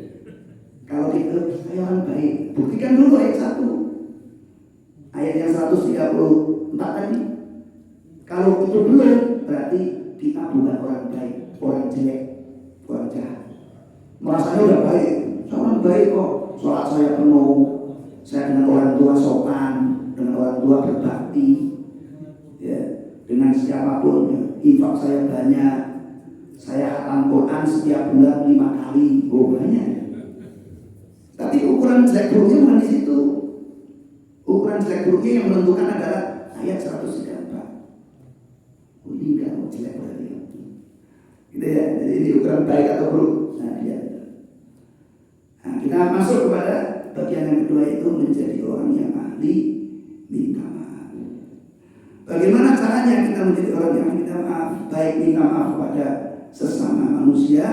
Kalau itu orang baik, buktikan dulu ayat 1. Ayat yang 134 tadi. Kalau itu belum, berarti kita bukan orang baik, orang jelek, orang jahat. Merasanya udah baik, saya orang baik kok. Sholat saya penuh, saya dengan orang tua sopan, dengan orang tua berbakti, ya, dengan siapapun, ya. Infak saya banyak, saya khatam Quran setiap bulan 5 kali, banyak. Tapi ukuran jelek buruknya bukan di situ. Ukuran jelek buruknya yang menentukan adalah ayat 134. Ini enggak jelek berarti. Gitu ya. Jadi ini ukuran baik atau buruk. Nah, dia. Nah, kita masuk kepada bagian yang kedua, itu menjadi orang yang ahli minta maaf. Bagaimana caranya kita menjadi orang yang minta maaf? Baik minta maaf kepada sesama manusia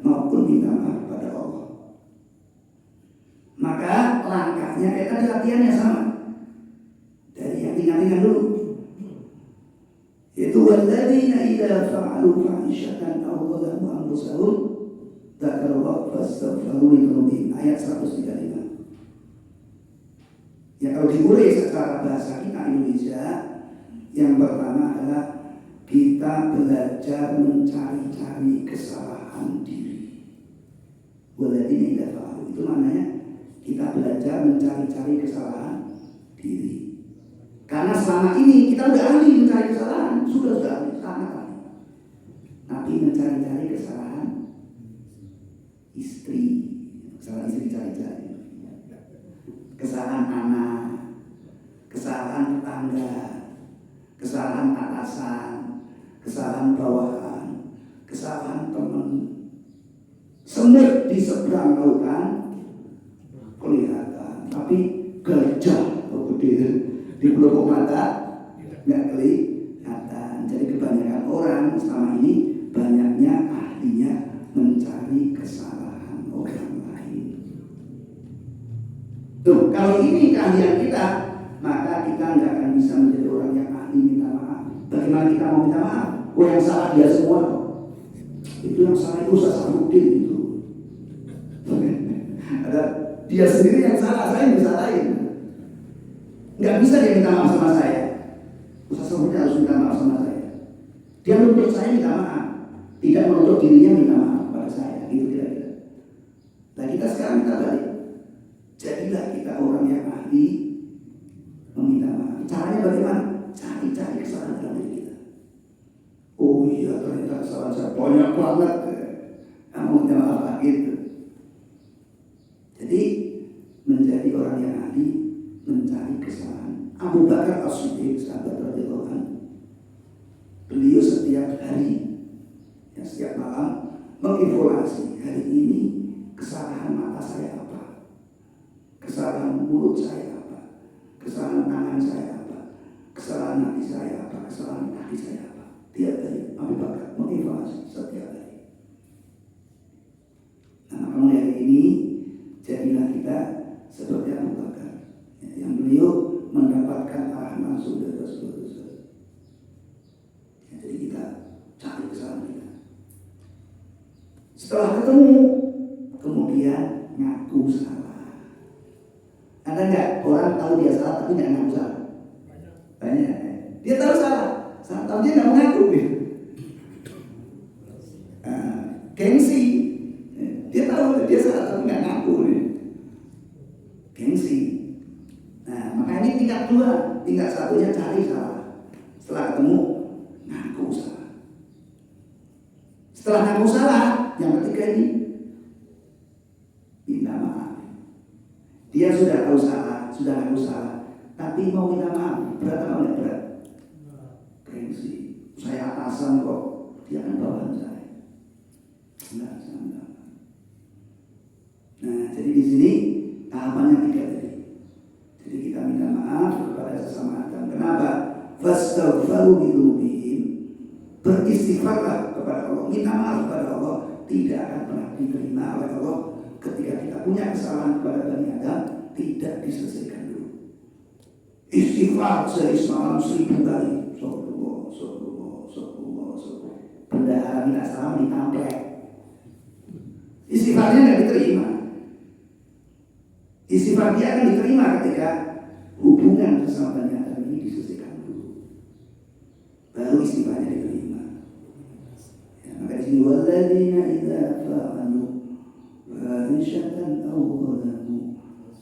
maupun minta maaf kepada Allah. Maka langkahnya kayak tadi, latihannya sama. Dari yang ringan-ringan dulu. Yaitu walladzina idza fa'alu fahishatan aw dzalamu anfusahum dzakarallaha fastaghfiru li dzunubihim, ayat 135. Ya, kalau diurai secara bahasa kita Indonesia, yang pertama adalah kita belajar mencari-cari kesalahan diri. Walladzina idza fa'alu, itu maknanya kita belajar mencari-cari kesalahan diri. Karena selama ini kita udah ahli mencari kesalahan, sudah ahli, sangat ahli. Tapi mencari-cari kesalahan istri, kesalahan istri cari-cari, kesalahan anak, kesalahan tetangga, kesalahan atasan, kesalahan bawahan, kesalahan teman. Semut di seberang lautan kelihatan, tapi gajah gede di pelupuk mata nggak kelihatan. Jadi kebanyakan orang selama ini banyaknya ahlinya mencari kesalahan orang lain. Tuh, kalau ini keahlian kita, maka kita nggak akan bisa menjadi orang yang ahli minta maaf. Bagaimana kita mau minta maaf? Oh, yang salah dia semua. Itu yang salah itu Ustaz Safuddin itu. Ada dia sendiri yang salah, saya yang disalahin. Nggak bisa dia minta maaf sama saya. Ustaz Safuddin harus minta maaf sama saya. Dia menuntut saya minta maaf, tidak menuntut dirinya minta maaf kepada saya. Gitu kira-kira. Nah, kita sekarang minta balik. Jadilah kita orang yang ahli meminta maaf. Caranya bagaimana? Cari-cari kesalahan dalam diri kita. Oh iya, ternyata kesalahan saya banyak banget. Kamu minta maaf gitu. Jadi menjadi orang yang ahli mencari kesalahan. Abu Bakar As-Siddiq, sahabat radhiyallahu anhu, beliau setiap hari, ya, setiap malam mengevaluasi, hari ini kesalahan mata saya apa, kesalahan mulut saya apa, kesalahan tangan saya apa, kesalahan hati saya apa, kesalahan kaki saya apa. Tiap hari Abu Bakar mengevaluasi setiap hari. Nah, maka mulai hari ini jadilah kita seperti Abu Bakar, yang beliau mendapatkan arah langsung dari Rasulullah. Jadi kita cari kesalahan kita. Setelah ketemu, kemudian ngaku salah. Ada nggak orang tahu dia salah tapi nggak ngaku salah? Banyak. Dia tahu salah tapi dia nggak mengaku. Gengsi. tingkat satunya cari salah. Setelah ketemu, ngaku salah. Setelah ngaku salah, yang ketiga ini minta maaf. Dia sudah tahu salah, sudah ngaku salah, tapi mau minta maaf, berat atau enggak berat? Gengsi. Saya atasan kok, dia kan bawahan saya. Enggak, saya enggak. Nah, jadi di sini tahapannya 3 tadi. Jadi kita minta maaf kepada sesama Adam. Kenapa? Fastaghfiru lidzunubihim. Beristighfarlah kepada Allah, minta maaf kepada Allah. Tidak akan pernah diterima oleh Allah ketika kita punya kesalahan kepada Bani Adam, tidak diselesaikan dulu. Istighfar semalam 1000 kali. Bendahara minta salam ditampek. Istighfarnya nggak diterima. Istighfar dia akan diterima ketika hubungan bersama Bani Adam ini diselesaikan dulu. Baru istighfarnya diterima. Ya, maka di sini walladzina idza fa'alu fahishatan aw zalamu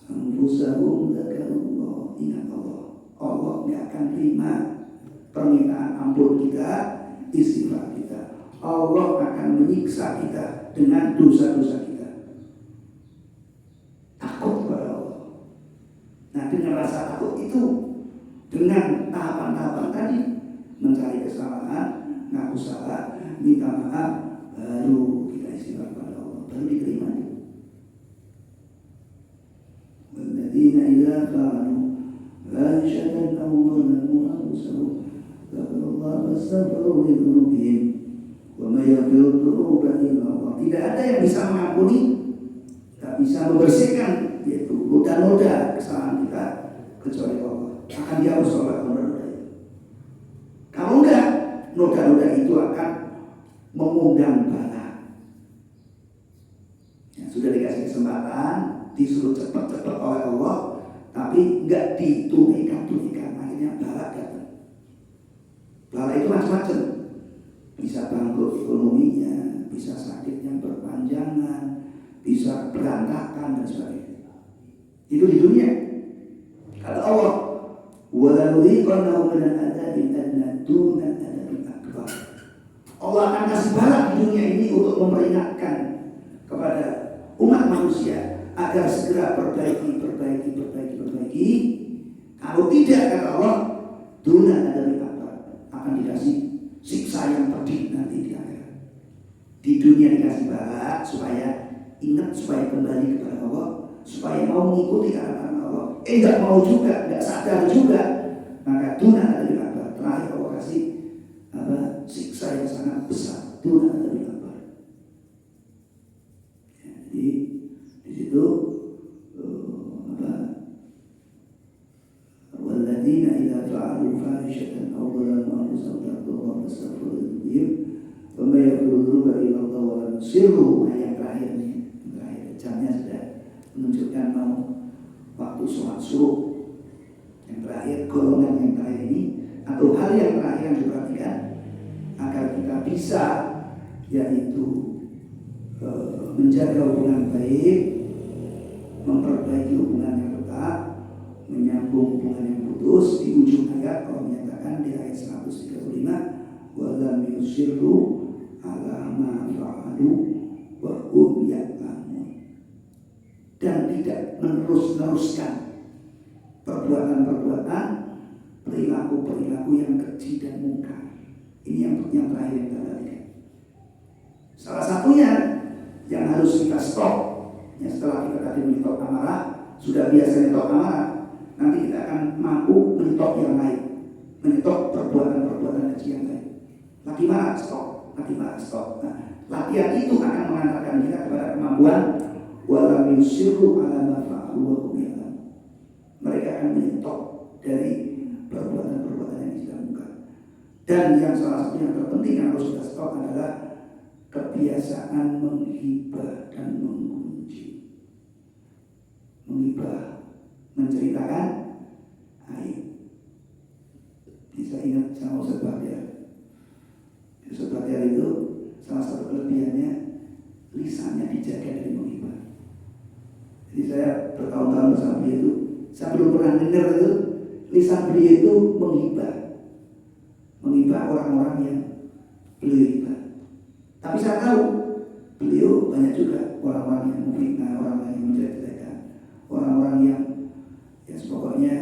anfusahum dzakarullah, ingat Allah. Allah nggak akan terima permintaan ampun kita, istighfar kita. Allah akan menyiksa kita dengan dosa-dosa kita. Takut kepada Allah. Nah, dengan rasa takut itu, dengan tahapan-tahapan tadi, mencari kesalahan, ngaku salah, minta maaf, baru kita istighfar kepada Allah, baru diterima. Walladzina idza fa'alu fahishatan aw zalamu anfusahum dzakarullah fastaghfiru lidzunubihim wa may yaghfiru dzunuba illa Allah. Tidak ada yang bisa mengampuni, tak bisa membersihkan yaitu noda-noda kesalahan kita kecuali Allah. Akan dihapus oleh noda-noda itu. Kalau enggak, noda-noda itu akan mengundang bala. Ya, sudah dikasih kesempatan, disuruh cepat-cepat oleh Allah, tapi enggak ditunaikan, akhirnya bala datang. Bala itu macam-macam. Bisa bangkrut ekonominya, bisa sakit yang berpanjangan, bisa berantakan dan sebagainya. Itu di dunia. Kata Allah, "Wa nuziqannahum min al-'adzabil adna duna 'adzabil akbar." Allah akan kasih bala di dunia ini untuk memperingatkan kepada umat manusia agar segera perbaiki. Kalau tidak, kata Allah, duna 'adzabil akbar, akan dikasih siksa yang pedih nanti di akhirat. Di dunia dikasih bala supaya ingat, supaya kembali kepada Allah, supaya mau mengikuti arahan Allah. Enggak mau juga, enggak sadar juga, maka duna adabil akbar. Terakhir Allah kasih siksa yang sangat besar, duna adabil akbar. Ya, jadi di situ walladzina idza fa'alu fahishatan aw zalamu anfusahum dzakarullaha fastaghfiru lidzunubihim wa may yaghfiru dzunuba illa Allah wa lam yusirru. Ayat terakhir nih, jamnya sudah menunjukkan mau waktu sholat subuh. Yang terakhir, golongan yang terakhir ini, atau hal yang terakhir yang diperhatikan agar kita bisa, yaitu menjaga hubungan baik, memperbaiki hubungan yang tetap, menyambung hubungan yang putus. Di ujung ayat Allah menyatakan di ayat 135, wa lam yusirru ala ma fa'alu wa hum ya'lamun, dan tidak meneruskan perbuatan-perbuatan, perilaku-perilaku yang keji dan mungkar. Ini yang terakhir yang kita lihat. Salah satunya yang harus kita stop, ya, setelah kita tadi menyetok amarah, sudah biasa menyetok amarah, nanti kita akan mampu menyetok yang lain, menyetok perbuatan-perbuatan keji yang lain. Lagi marah, stop. Nah, latihan itu akan mengantarkan kita kepada kemampuan walam yusirru ala ma fa'alu wa hum ya'lamun. Mereka akan menyetok dari perbuatan-perbuatan yang dilakukan. Dan yang salah satu yang terpenting yang harus kita stop adalah kebiasaan menghibah dan mengunci. Menghibah, menceritakan aib. Bisa ingat sama Ustaz Bahtiar. Ustaz Bahtiar itu salah satu kelebihannya, lisannya dijaga dari menghibah. Jadi saya bertahun-tahun bersama dia itu, saya belum pernah dengar itu lisan beliau itu menghibah orang-orang yang beliau hibah. Tapi saya tahu beliau banyak juga orang-orang yang memfitnah, orang-orang yang menjelek-jelekan, orang-orang yang pokoknya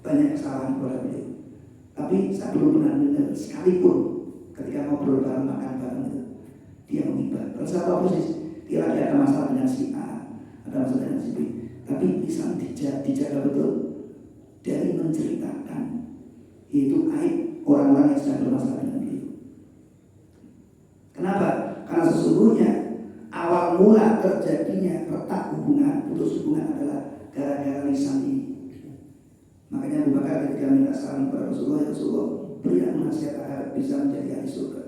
banyak kesalahan kepada beliau. Tapi saya belum pernah dengar sekalipun ketika ngobrol bareng, makan bareng itu dia menghibah. Kalau saya tahu persis dia lagi ada masalah dengan si A, ada masalah dengan si B, tapi lisan dijaga betul dari menceritakan itu aib orang-orang yang sedang bermasalah dengan beliau. Kenapa? Karena sesungguhnya awal mula terjadinya retak hubungan, putus hubungan adalah gara-gara lisan ini. Makanya Abu Bakar ketika minta salam kepada Rasulullah, ya Rasulullah, beri aku nasihat agar bisa menjadi ahli surga.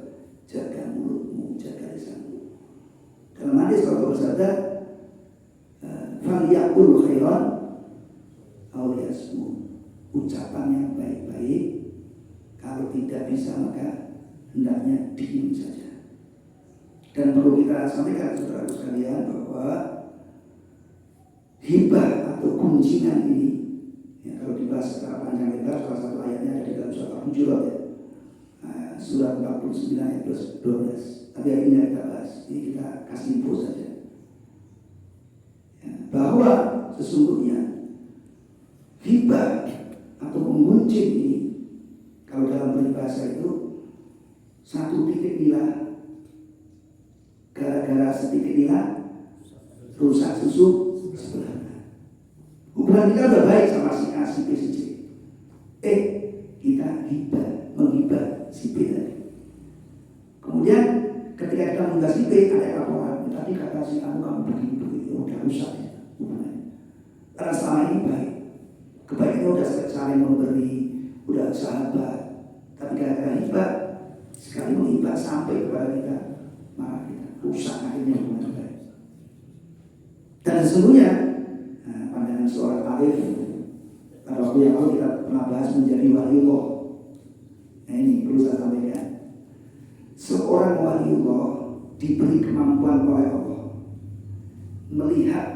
Jaga mulutmu, jaga lisanmu. Dalam hadis kalau bersabda, "Falyaqul khairan aw yasmut." Ucapan yang baik-baik, kalau tidak bisa maka hendaknya diam saja. Dan perlu kita sampaikan saudara sekalian bahwa hibah atau gunjingan ini, ya, kalau dibahas secara panjang lebar, salah satu ayatnya ada di dalam surat Al-Hujurat, ya, surat 49 ayat 12. Tapi hari ini kita bahas, ini kita kasih info saja, ya, bahwa sesungguhnya hibah atau menggunjing ini, kalau dalam peribahasa itu satu titik nila, gara-gara sedikit nila rusak susu sebelahnya. Hubungan kita udah baik sama si A, si B, si C. Kita menghibah si B tadi. Kemudian ketika kita menghibah si B, ada laporan, tadi kata si kamu begini, udah rusak ya hubungannya. Karena selama ini baik, kebaikannya udah saling memberi, udah sahabat. Tapi gara-gara hibah, sekali menghibah sampai kepada kita, marah kita, rusak akhirnya hubungan baik. Dan sesungguhnya pandangan seorang arif, pada waktu yang lalu kita pernah bahas menjadi waliullah. Nah ini perlu saya sampaikan, seorang waliullah diberi kemampuan oleh Allah melihat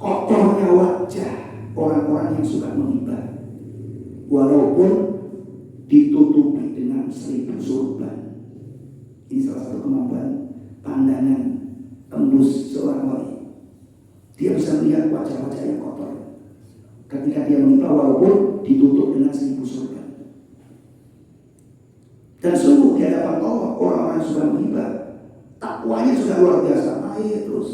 kotornya wajah orang-orang yang suka menghibah, walaupun ditutupi dengan 1000 sorban. Ini salah satu kemampuan pandangan tembus seorang wali. Dia bisa melihat wajah-wajah yang kotor ketika dia menghibah, walaupun ditutup dengan 1000 sorban. Dan sungguh di hadapan Allah, orang-orang yang sudah menghibah, takwanya sudah luar biasa, naik terus.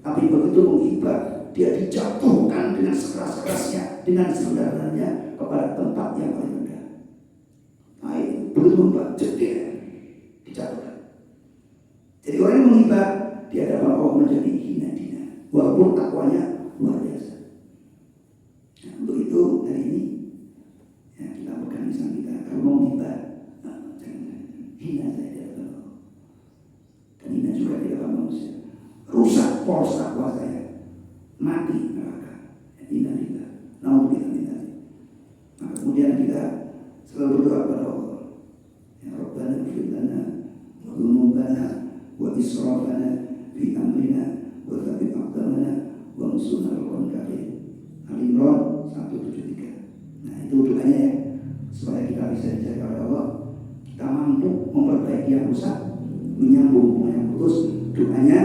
Tapi begitu menghibah, dia dijatuhkan dengan sekeras-kerasnya, dengan sebenarnya kepada tempat yang paling rendah. Naik, begitu menghibah, jeder, dijatuhkan. Jadi orang yang menghibah di hadapan Allah menjadi hina-hina, walaupun takwanya luar biasa. Nah, untuk itu hari ini ya, kita pegang lisan kita. Kalau mau menghibah, jangan hina saya di hadapan Allah, dan hina juga di hadapan manusia. Rusak poros takwa saya, mati neraka. Hina-hina, naudzubillah. Maka kemudian kita selalu berdoa kepada Allah, ya Rabbana ighfir lana wa dzunubana wa israfana fi amrina wa tsabbit aqdamana wa ansurna 'alal kafirin. Al-Imran 173. Nah itu doanya ya, supaya kita bisa dijaga oleh Allah, kita mampu memperbaiki yang rusak, menyambung yang putus. Doanya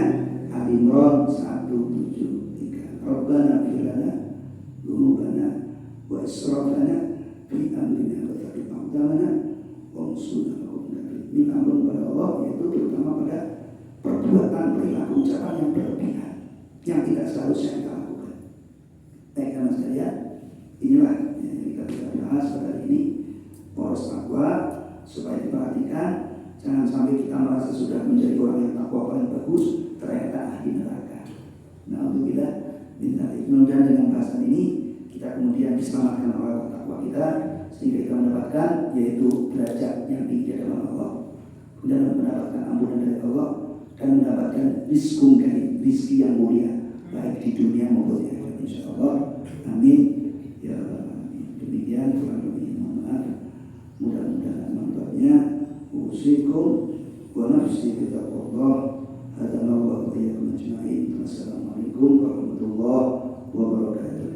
Al-Imran 173. Rabbana ighfir lana dzunubana wa israfana fi amrina wa tsabbit aqdamana wa ansurna 'alal kafirin. Minta ampun kepada Allah, yaitu terutama pada perbuatan, perilaku, ucapan yang berlebihan yang tidak seharusnya kita lakukan. Baik teman sekalian, inilah yang kita bisa bahas pada hari ini, poros takwa, supaya diperhatikan, jangan sampai kita merasa sudah menjadi orang yang takwa paling bagus, ternyata ahli neraka. Nah untuk kita minta mudah dengan bahasan ini kita kemudian diselamatkan oleh takwa kita, sehingga kita mendapatkan yaitu derajat yang tinggi dari Allah, kemudian mendapatkan ampunan dari Allah, dan mendapatkan rizki yang mulia baik di dunia maupun di akhirat insyaallah. Amin ya rabbal alamin. Demikian kurang lebih, mohon maaf. Mudah-mudahan manfaatnya. Usikum wa nafsi bi taqwallah. Hadza ma wa iyyakum ajma'in. Assalamualaikum warahmatullahi wabarakatuh.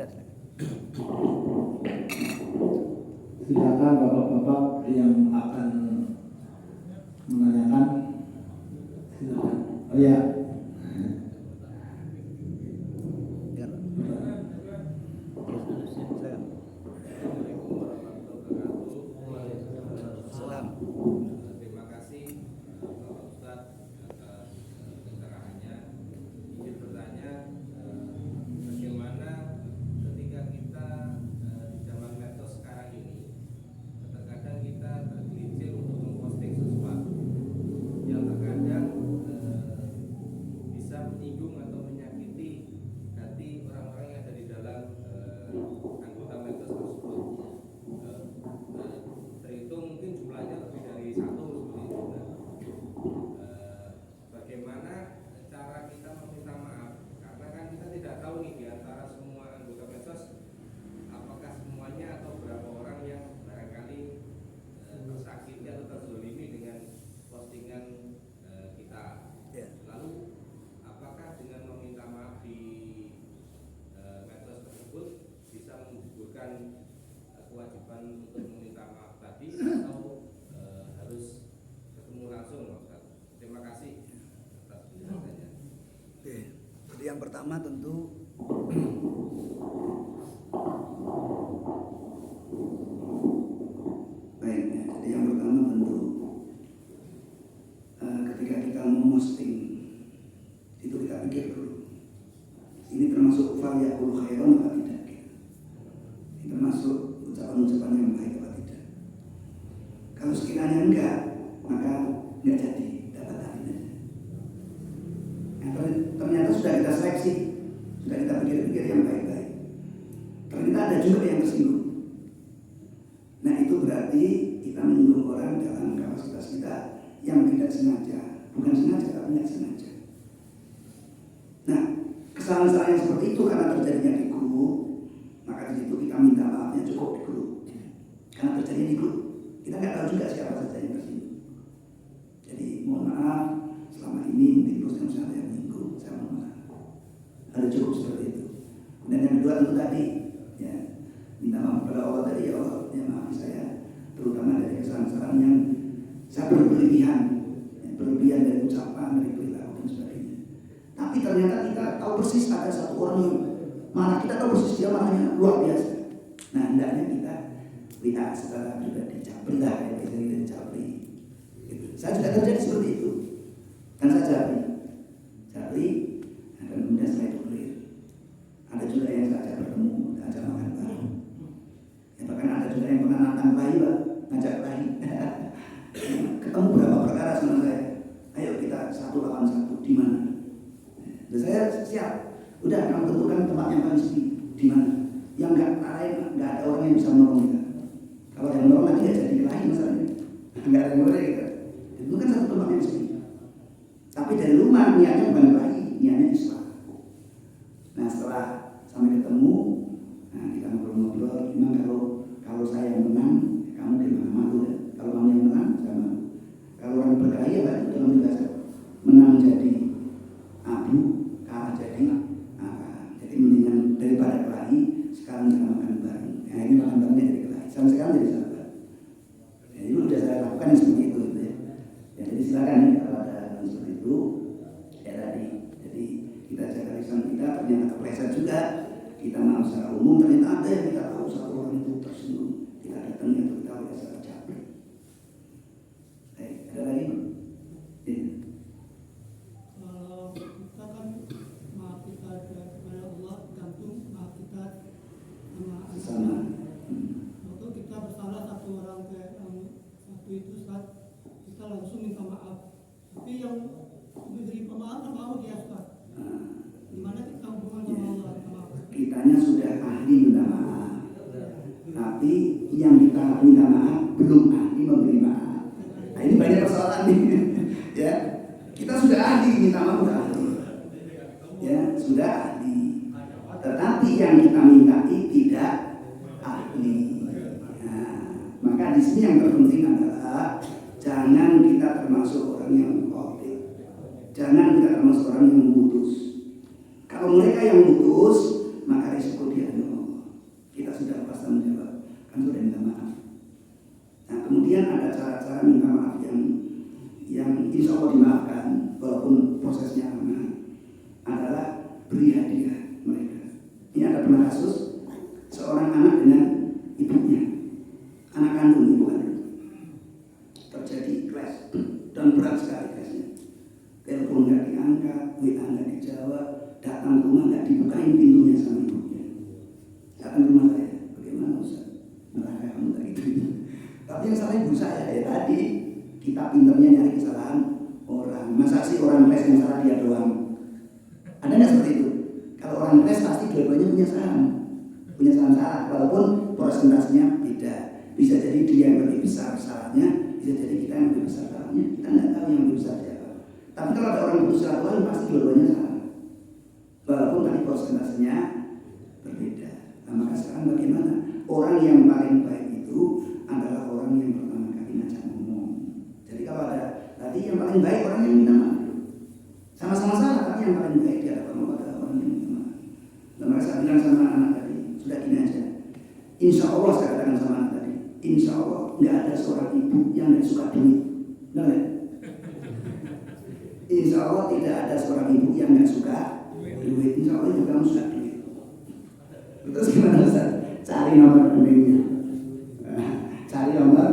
Ada. Silakan bapak-bapak yang akan menanyakan. Silakan. Oh ya. Terima kasih Bapak Ustadz atas pencerahannya. Izin bertanya, bagaimana ketika kita di zaman medsos sekarang ini, terkadang kita tergelincir untuk memposting sesuatu yang terkadang bisa menyinggung atau menyakiti hati orang-orang yang ada di dalam anggota medsos tersebut. Terhitung mungkin jumlahnya lebih dari satu seperti itu. Bagaimana cara kita meminta maaf? Karena kan kita tidak tahu nih di antara semua anggota medsos apakah semuanya atau berapa orang yang barangkali tersakiti atau terzolimi dengan postingan kita. Lalu apakah dengan meminta maaf di medsos tersebut bisa menggugurkan kewajiban untuk meminta maaf tadi atau harus ketemu langsung, Ustaz? Terima kasih atas penjelasannya. Oke, jadi yang pertama tentu baik ya. Jadi yang pertama tentu ketika kita memposting itu kita pikir dulu, ini termasuk fal yaqulu khairan atau tidak? Ini termasuk ucapan-ucapan yang baik atau tidak? Kalau sekiranya enggak, maka enggak jadi, dapat aja. Ternyata sudah kita seleksi, sudah kita pikir-pikir yang baik-baik. Ternyata ada juga yang tersinggung. Nah itu berarti kita menyinggung orang dalam kapasitas kita yang tidak sengaja, bukan sengaja tapi tidak sengaja. Nah kesalahan-kesalahan yang seperti itu karena terjadinya di grup, maka di situ kita minta maafnya cukup di grup. Karena terjadi di grup, kita nggak tahu juga siapa saja yang tersinggung. Jadi mohon maaf selama ini mungkin dosen saya yang menyinggung, saya mohon maaf. Ada cukup seperti itu. Dan yang kedua tentu tadi, ya minta maaf kepada Allah tadi, ya Allah, ya maafi saya, terutama dari kesalahan-kesalahan yang saya berlebihan, dari ucapan, dari perilaku dan sebagainya. Tapi ternyata kita tahu persis ada satu orang yang marah, kita tahu persis dia marahnya luar biasa. Nah hendaknya kita lihat secara pribadi, capri lah, ya kita capri. Gitu. Saya juga terjadi seperti itu, kan saya capri, dan kemudian saya clear. Ada juga yang saya ajak bertemu, ajak makan bareng. Ya, bahkan ada juga yang pernah nantang kelahi, Pak, ngajak kelahi. Ketemu berapa perkara sama saya. Ayo kita 1 lawan 1 di mana? Dan saya siap. Udah kamu tentukan tempat yang paling sepi di mana? Yang nggak ada orang yang bisa menolong kita. Kalau yang menolong nanti ya jadi kelahi masalahnya. Nggak ada yang boleh kita. Itu kan satu tempat yang sepi. Tapi dari rumah niatnya bukan kelahi, niatnya Islam. Nah setelah sampai ketemu, nah kita ngobrol-ngobrol. Memang kalau saya yang menang, kamu gimana? Malu ya. Kalau kamu yang menang, saya malu. Kalau orang berkelahi ya itu dalam bahasa menang jadi abu, kalah jadi apa? Jadi mendingan daripada kelahi, sekarang kita makan bareng. Nah ini makan barengnya jadi kelahi. Sampai sekarang jadi sahabat. Ya, itu sudah saya lakukan yang seperti itu, gitu ya. Ya, jadi silakan nih kalau ada yang seperti itu, ya tadi. Jadi kita jaga lisan kita, ternyata kepleset juga. Kita maaf secara umum, ternyata ada yang kita tahu satu orang itu tersinggung. Kita datangnya atau kita lihat secara capek. Ada lagi? Ya. Kalau kita kan maaf kita kepada Allah gantung maaf kita sama waktu kita bersalah satu orang satu itu saat kita langsung minta maaf. Tapi yang memberi pemaaf kan mau dia Ustaz. Gimana kita hubungan sama Allah? Kitanya sudah ahli minta maaf, tapi yang kita minta maaf belum ahli memberi maaf. Nah ini banyak persoalan nih. Ya, kita sudah ahli minta maaf, sudah ahli. Ya, sudah ahli. Tetapi yang kita mintai tidak ahli. Nah, maka di sini yang terpenting adalah jangan kita termasuk orang yang khotib. Jangan kita termasuk orang yang memutus. Kalau mereka yang memutus, maka risiko dia terpaksa menjawab, kan sudah minta maaf. Nah kemudian ada cara-cara minta maaf yang insya Allah dimaafkan walaupun prosesnya lama, adalah beri hadiah mereka. Ini ada pernah kasus seorang anak dengan ibunya, anak kandung ibu kandung, terjadi clash dan berat sekali clashnya. Telepon nggak diangkat, WA nggak dijawab, datang ke rumah nggak dibukain pintunya sama ibunya. Datang ke rumah saya, bagaimana Ustaz? Neraka kamu nggak gitu. Tapi yang salah ibu saya ya tadi, kita pinternya nyari kesalahan orang. Masa sih orang clash yang salah dia doang? Ada nggak seperti itu? Kalau orang clash pasti dua-duanya punya salah, walaupun persentasenya beda. Bisa jadi dia yang lebih besar salahnya, bisa jadi kita yang lebih besar salahnya. Kita nggak tahu yang lebih besar siapa. Tapi kalau ada orang putus silaturahmi pasti dua-duanya salah, walaupun tadi persentasenya berbeda. Nah maka sekarang bagaimana? Orang yang paling baik itu adalah orang yang pertama kali ngajak ngomong. Jadi kalau ada tadi yang paling baik orang yang minta maaf, sama-sama salah, tapi yang paling baik di hadapan Allah adalah orang yang minta maaf. Dan maka saya bilang sama anak tadi, sudah gini aja. Insya Allah saya katakan sama anak tadi, insya Allah nggak ada seorang ibu yang nggak suka duit, benar ya? Insya Allah tidak ada seorang ibu yang nggak suka duit. Insya Allah juga kamu suka duit. Terus gimana Ustaz? Cari nomor rekeningnya, cari nomor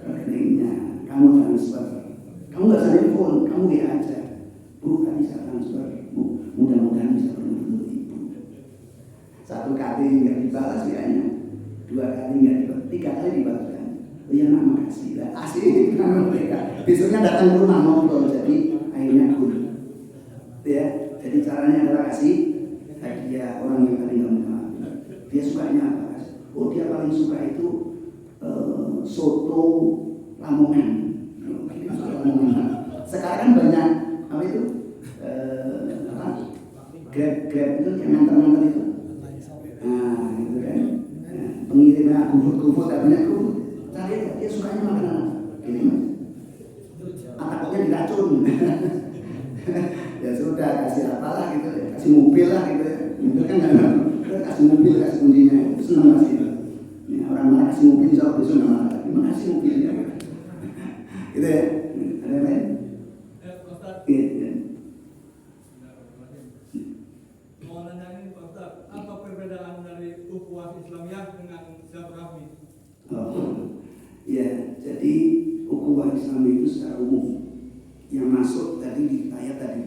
rekeningnya, kamu transfer. Kamu nggak usah telepon, kamu WA aja. Bu, tadi saya transfer. Bu, mudah-mudahan bisa bertemu ibu. Satu kali nggak dibalas WA-nya, dua kali nggak dibalas, tiga kali dibalas WA-nya. Oh ya nak, makasih lah. Asik kan mereka. Besoknya datang ke rumah ngobrol, jadi akhirnya pun. Ya, jadi caranya adalah kasih hadiah orang yang tadi nggak minta maaf. Dia sukanya apa? Oh dia paling suka itu soto Lamongan. Sekarang banyak apa itu? Grab itu yang ngantar itu. Nah itu kan. Pengirimnya kumpul banyak kumpul. Cari dia sukanya makan apa? Gini mas. Takutnya diracun. Ya sudah kasih apalah gitu, kasih mobil lah gitu. Itu kan nggak kasih mobil, kasih kuncinya. Senang kasih. Ya, orang marah kasih mobil, insya Allah besok nggak marah. Terima kasih mobilnya. Gitu ya. Ada yang lain? Iya. Mau nanyain Pak Ustaz, apa perbedaan dari ukhuwah Islamiyah dengan silaturahmi? Oh, ya, jadi ukhuwah Islam itu secara umum yang masuk tadi di ayat tadi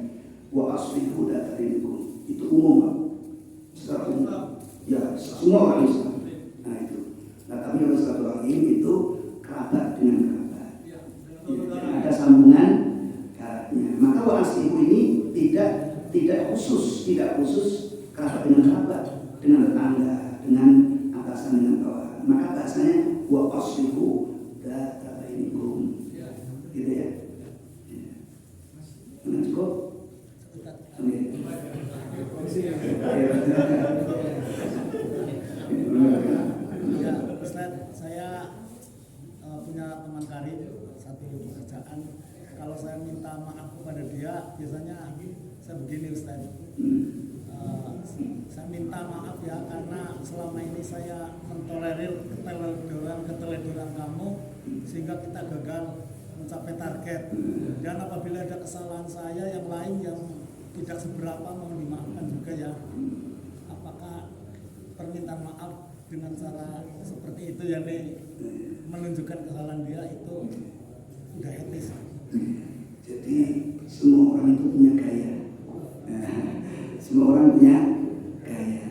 wa aslihu dzatabainakum itu umum Pak, secara umum. Ya, semua orang Islam. Nah itu. Nah tapi kalau silaturahim itu kerabat dengan kerabat. Ya, ada sambungan karatnya. Maka wa aslihu ini tidak khusus kerabat dengan kerabat, dengan tetangga, dengan atasan, dengan bawahan. Maka bahasanya wa aslihu dzatabainakum. Gitu ya. Cukup? Oke. Ya, Ustaz, saya punya teman karib satu pekerjaan. Kalau saya minta maaf kepada dia, biasanya saya begini Ustaz. Saya minta maaf ya karena selama ini saya mentolerir keteledoran kamu sehingga kita gagal mencapai target. Dan apabila ada kesalahan saya yang lain yang tidak seberapa, mohon dimaafkan juga ya. Apakah permintaan maaf dengan cara seperti itu yang menunjukkan kesalahan dia itu udah etis? Jadi semua orang itu punya gaya. Semua orang punya gaya.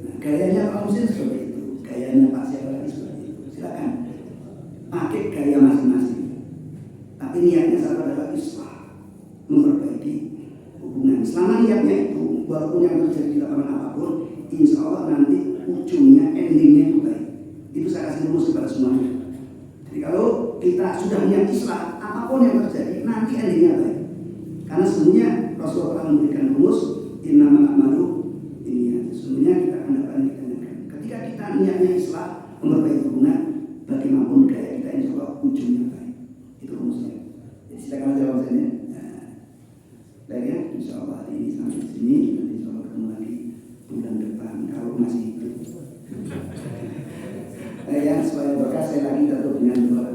Nah, gayanya Pak Musin seperti itu, gayanya Pak siapa lagi seperti itu. Silakan pakai gaya masing-masing. Tapi niatnya satu adalah islah, memperbaiki hubungan. Selama niatnya itu, walaupun yang terjadi di lapangan apapun, insya Allah nanti ujungnya, endingnya itu baik. Itu saya kasih rumus kepada semuanya. Jadi kalau kita sudah niat islah, apapun yang terjadi, nanti endingnya baik. Karena sebenarnya Rasulullah telah memberikan rumus innamal a'malu binniyat. Sesungguhnya kita akan dapat ditanyakan. Ketika kita niatnya islah, memperbaiki hubungan, bagaimanapun gaya kita, insya Allah ujungnya baik. Itu rumusnya. Jadi silakan aja jawabannya. Baik ya, insya Allah hari ini sampai di sini. Nanti insya Allah ketemu lagi bulan depan kalau masih hidup. Ya, supaya berkah saya lagi tutup dengan doa.